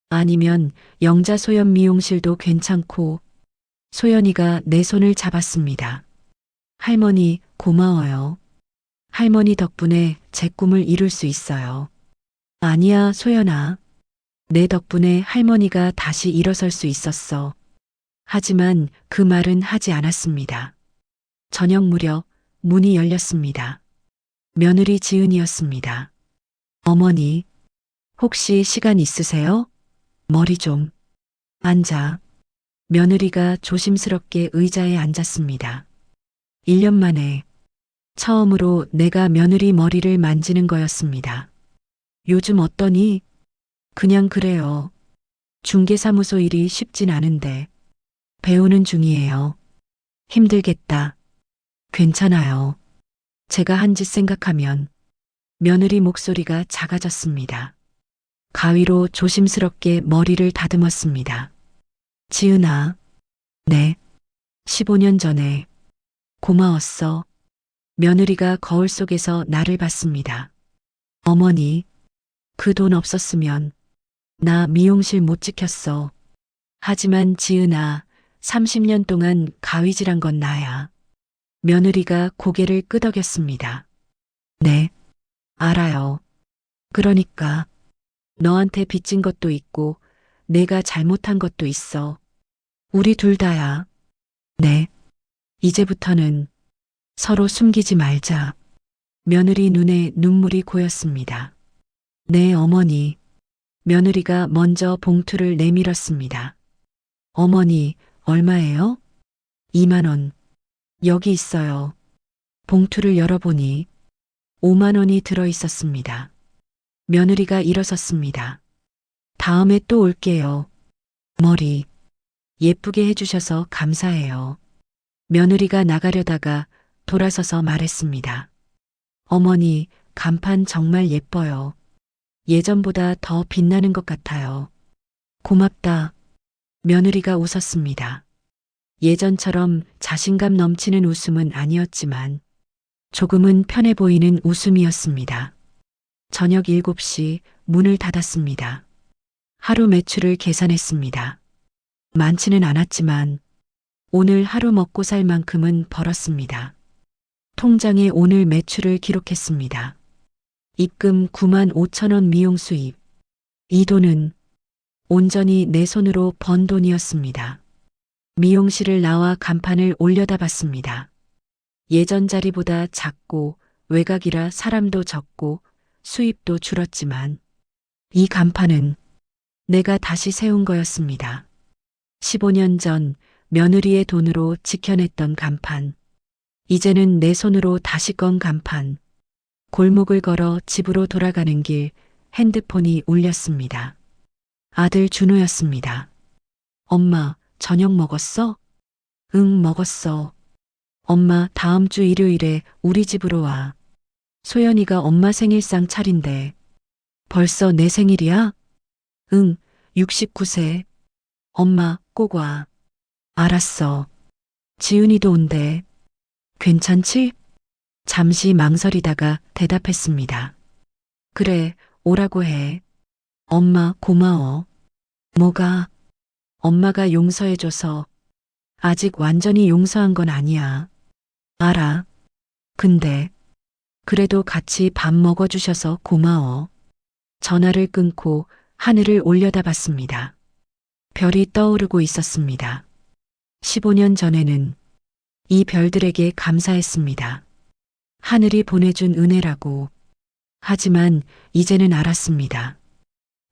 아니면 영자 소연 미용실도 괜찮고. 소연이가 내 손을 잡았습니다. 할머니, 고마워요. 할머니 덕분에 제 꿈을 이룰 수 있어요. 아니야, 소연아. 내 덕분에 할머니가 다시 일어설 수 있었어. 하지만 그 말은 하지 않았습니다. 저녁 무렵 문이 열렸습니다. 며느리 지은이었습니다. 어머니, 혹시 시간 있으세요? 머리 좀. 앉아. 며느리가 조심스럽게 의자에 앉았습니다. 1년 만에 처음으로 내가 며느리 머리를 만지는 거였습니다. 요즘 어떠니? 그냥 그래요. 중개사무소 일이 쉽진 않은데 배우는 중이에요. 힘들겠다. 괜찮아요. 제가 한 짓 생각하면 며느리 목소리가 작아졌습니다. 가위로 조심스럽게 머리를 다듬었습니다. 지은아. 네. 15년 전에. 고마웠어. 며느리가 거울 속에서 나를 봤습니다. 어머니, 그 돈 없었으면 나 미용실 못 지켰어. 하지만 지은아, 30년 동안 가위질한 건 나야. 며느리가 고개를 끄덕였습니다. 네, 알아요. 그러니까 너한테 빚진 것도 있고 내가 잘못한 것도 있어. 우리 둘 다야. 네, 이제부터는 서로 숨기지 말자. 며느리 눈에 눈물이 고였습니다. 네, 어머니. 며느리가 먼저 봉투를 내밀었습니다. 어머니, 얼마예요? 2만 원. 여기 있어요. 봉투를 열어보니 5만 원이 들어 있었습니다. 며느리가 일어섰습니다. 다음에 또 올게요. 머리 예쁘게 해주셔서 감사해요. 며느리가 나가려다가 돌아서서 말했습니다. 어머니, 간판 정말 예뻐요. 예전보다 더 빛나는 것 같아요. 고맙다. 며느리가 웃었습니다. 예전처럼 자신감 넘치는 웃음은 아니었지만 조금은 편해 보이는 웃음이었습니다. 저녁 7시 문을 닫았습니다. 하루 매출을 계산했습니다. 많지는 않았지만 오늘 하루 먹고 살 만큼은 벌었습니다. 통장에 오늘 매출을 기록했습니다. 입금 9만 5천 원 미용 수입. 이 돈은 온전히 내 손으로 번 돈이었습니다. 미용실을 나와 간판을 올려다 봤습니다. 예전 자리보다 작고 외곽이라 사람도 적고 수입도 줄었지만 이 간판은 내가 다시 세운 거였습니다. 15년 전 며느리의 돈으로 지켜냈던 간판. 이제는 내 손으로 다시 건 간판. 골목을 걸어 집으로 돌아가는 길 핸드폰이 울렸습니다. 아들 준호였습니다. 엄마, 저녁 먹었어? 응, 먹었어. 엄마, 다음 주 일요일에 우리 집으로 와. 소연이가 엄마 생일상 차린대. 벌써 내 생일이야? 응, 69세. 엄마, 꼭 와. 알았어. 지은이도 온대. 괜찮지? 잠시 망설이다가 대답했습니다. 그래, 오라고 해. 엄마, 고마워. 뭐가? 엄마가 용서해줘서. 아직 완전히 용서한 건 아니야. 알아. 근데 그래도 같이 밥 먹어주셔서 고마워. 전화를 끊고 하늘을 올려다봤습니다. 별이 떠오르고 있었습니다. 15년 전에는 이 별들에게 감사했습니다. 하늘이 보내준 은혜라고. 하지만 이제는 알았습니다.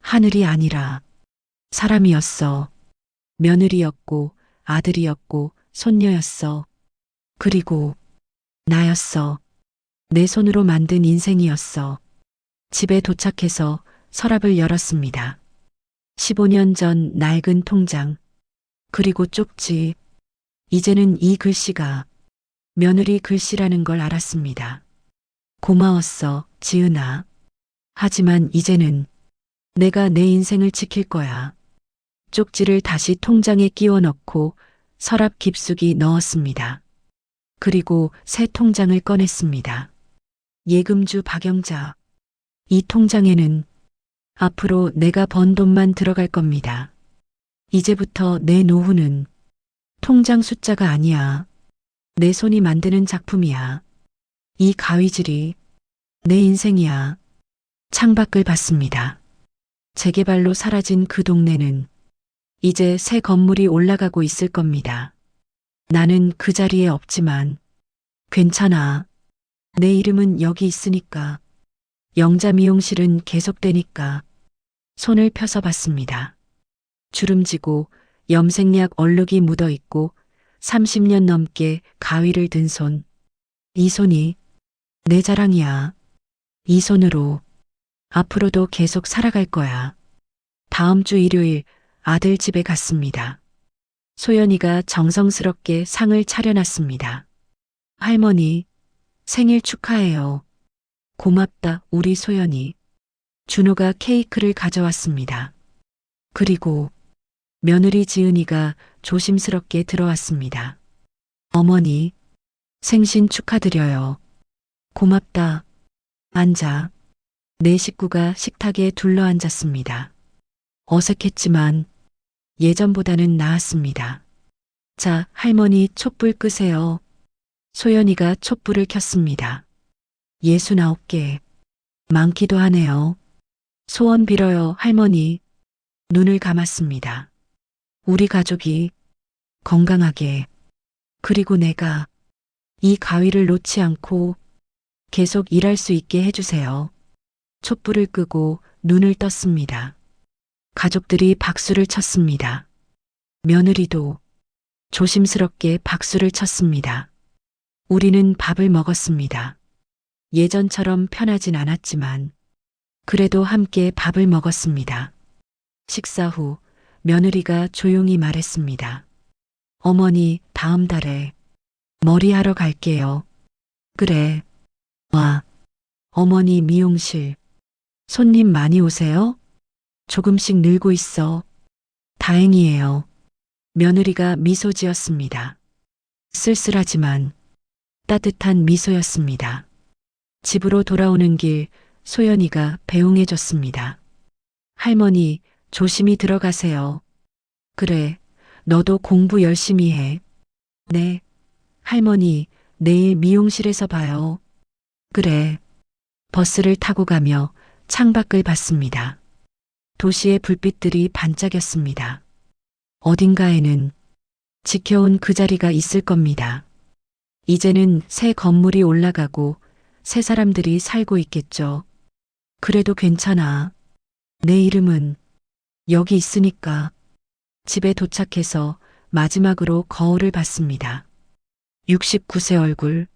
하늘이 아니라 사람이었어. 며느리였고 아들이었고 손녀였어. 그리고 나였어. 내 손으로 만든 인생이었어. 집에 도착해서 서랍을 열었습니다. 15년 전 낡은 통장, 그리고 쪽지. 이제는 이 글씨가 며느리 글씨라는 걸 알았습니다. 고마웠어, 지은아. 하지만 이제는 내가 내 인생을 지킬 거야. 쪽지를 다시 통장에 끼워 넣고 서랍 깊숙이 넣었습니다. 그리고 새 통장을 꺼냈습니다. 예금주 박영자. 이 통장에는 앞으로 내가 번 돈만 들어갈 겁니다. 이제부터 내 노후는 통장 숫자가 아니야. 내 손이 만드는 작품이야. 이 가위질이 내 인생이야. 창밖을 봤습니다. 재개발로 사라진 그 동네는 이제 새 건물이 올라가고 있을 겁니다. 나는 그 자리에 없지만 괜찮아. 내 이름은 여기 있으니까. 영자 미용실은 계속되니까. 손을 펴서 봤습니다. 주름지고 염색약 얼룩이 묻어 있고 30년 넘게 가위를 든 손. 이 손이 내 자랑이야. 이 손으로 앞으로도 계속 살아갈 거야. 다음 주 일요일 아들 집에 갔습니다. 소연이가 정성스럽게 상을 차려놨습니다. 할머니, 생일 축하해요. 고맙다, 우리 소연이. 준호가 케이크를 가져왔습니다. 그리고 며느리 지은이가 조심스럽게 들어왔습니다. 어머니, 생신 축하드려요. 고맙다. 앉아. 네 식구가 식탁에 둘러앉았습니다. 어색했지만 예전보다는 나았습니다. 자, 할머니 촛불 끄세요. 소연이가 촛불을 켰습니다. 69개. 많기도 하네요. 소원 빌어요, 할머니. 눈을 감았습니다. 우리 가족이 건강하게, 그리고 내가 이 가위를 놓지 않고 계속 일할 수 있게 해주세요. 촛불을 끄고 눈을 떴습니다. 가족들이 박수를 쳤습니다. 며느리도 조심스럽게 박수를 쳤습니다. 우리는 밥을 먹었습니다. 예전처럼 편하진 않았지만 그래도 함께 밥을 먹었습니다. 식사 후 며느리가 조용히 말했습니다. 어머니, 다음 달에 머리하러 갈게요. 그래. 와. 어머니 미용실. 손님 많이 오세요? 조금씩 늘고 있어. 다행이에요. 며느리가 미소 지었습니다. 쓸쓸하지만 따뜻한 미소였습니다. 집으로 돌아오는 길 소연이가 배웅해줬습니다. 할머니, 조심히 들어가세요. 그래, 너도 공부 열심히 해. 네. 할머니, 내일 미용실에서 봐요. 그래. 버스를 타고 가며 창밖을 봤습니다. 도시의 불빛들이 반짝였습니다. 어딘가에는 지켜온 그 자리가 있을 겁니다. 이제는 새 건물이 올라가고 새 사람들이 살고 있겠죠. 그래도 괜찮아. 내 이름은 여기 있으니까. 집에 도착해서 마지막으로 거울을 봤습니다. 69세 얼굴,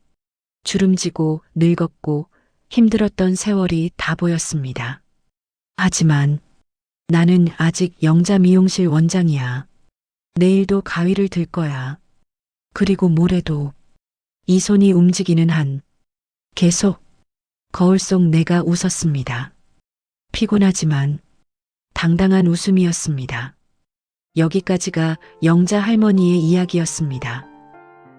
주름지고 늙었고 힘들었던 세월이 다 보였습니다. 하지만 나는 아직 영자 미용실 원장이야. 내일도 가위를 들 거야. 그리고 모레도 이 손이 움직이는 한 계속 거울 속 내가 웃었습니다. 피곤하지만 당당한 웃음이었습니다. 여기까지가 영자 할머니의 이야기였습니다.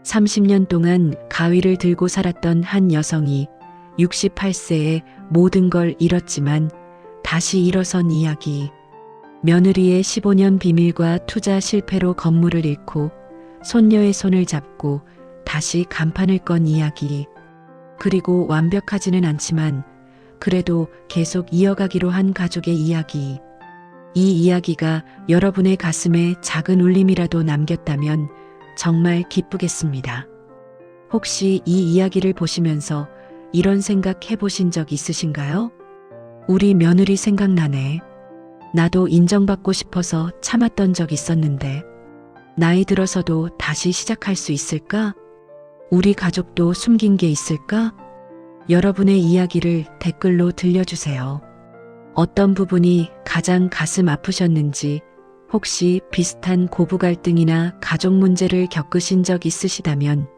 30년 동안 가위를 들고 살았던 한 여성이 68세에 모든 걸 잃었지만 다시 일어선 이야기. 며느리의 15년 비밀과 투자 실패로 건물을 잃고 손녀의 손을 잡고 다시 간판을 건 이야기. 그리고 완벽하지는 않지만 그래도 계속 이어가기로 한 가족의 이야기. 이 이야기가 여러분의 가슴에 작은 울림이라도 남겼다면 정말 기쁘겠습니다. 혹시 이 이야기를 보시면서 이런 생각 해보신 적 있으신가요? 우리 며느리 생각나네. 나도 인정받고 싶어서 참았던 적 있었는데 나이 들어서도 다시 시작할 수 있을까? 우리 가족도 숨긴 게 있을까? 여러분의 이야기를 댓글로 들려주세요. 어떤 부분이 가장 가슴 아프셨는지, 혹시 비슷한 고부 갈등이나 가족 문제를 겪으신 적 있으시다면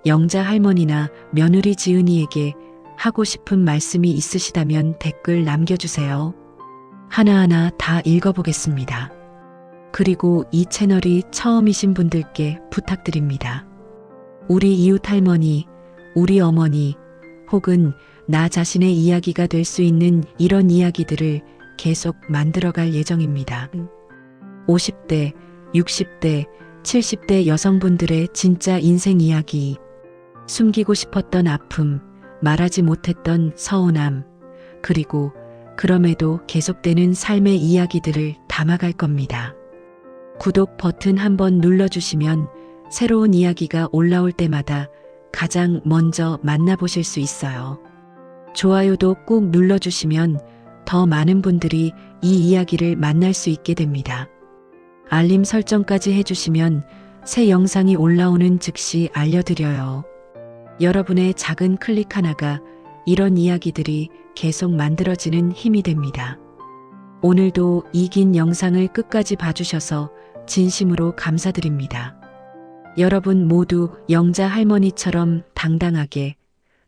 영자 할머니나 며느리 지은이에게 하고 싶은 말씀이 있으시다면 댓글 남겨주세요. 하나하나 다 읽어보겠습니다. 그리고 이 채널이 처음이신 분들께 부탁드립니다. 우리 이웃 할머니, 우리 어머니, 혹은 나 자신의 이야기가 될 수 있는 이런 이야기들을 계속 만들어갈 예정입니다. 50대, 60대, 70대 여성분들의 진짜 인생 이야기, 숨기고 싶었던 아픔, 말하지 못했던 서운함, 그리고 그럼에도 계속되는 삶의 이야기들을 담아갈 겁니다. 구독 버튼 한번 눌러주시면 새로운 이야기가 올라올 때마다 가장 먼저 만나보실 수 있어요. 좋아요도 꼭 눌러주시면 더 많은 분들이 이 이야기를 만날 수 있게 됩니다. 알림 설정까지 해주시면 새 영상이 올라오는 즉시 알려드려요. 여러분의 작은 클릭 하나가 이런 이야기들이 계속 만들어지는 힘이 됩니다. 오늘도 이 긴 영상을 끝까지 봐주셔서 진심으로 감사드립니다. 여러분 모두 영자 할머니처럼 당당하게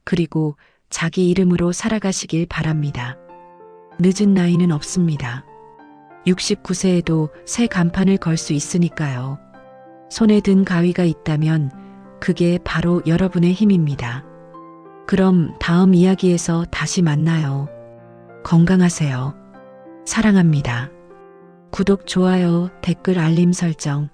그리고 자기 이름으로 살아가시길 바랍니다. 늦은 나이는 없습니다. 69세에도 새 간판을 걸 수 있으니까요. 손에 든 가위가 있다면 그게 바로 여러분의 힘입니다. 그럼 다음 이야기에서 다시 만나요. 건강하세요. 사랑합니다. 구독, 좋아요, 댓글, 알림 설정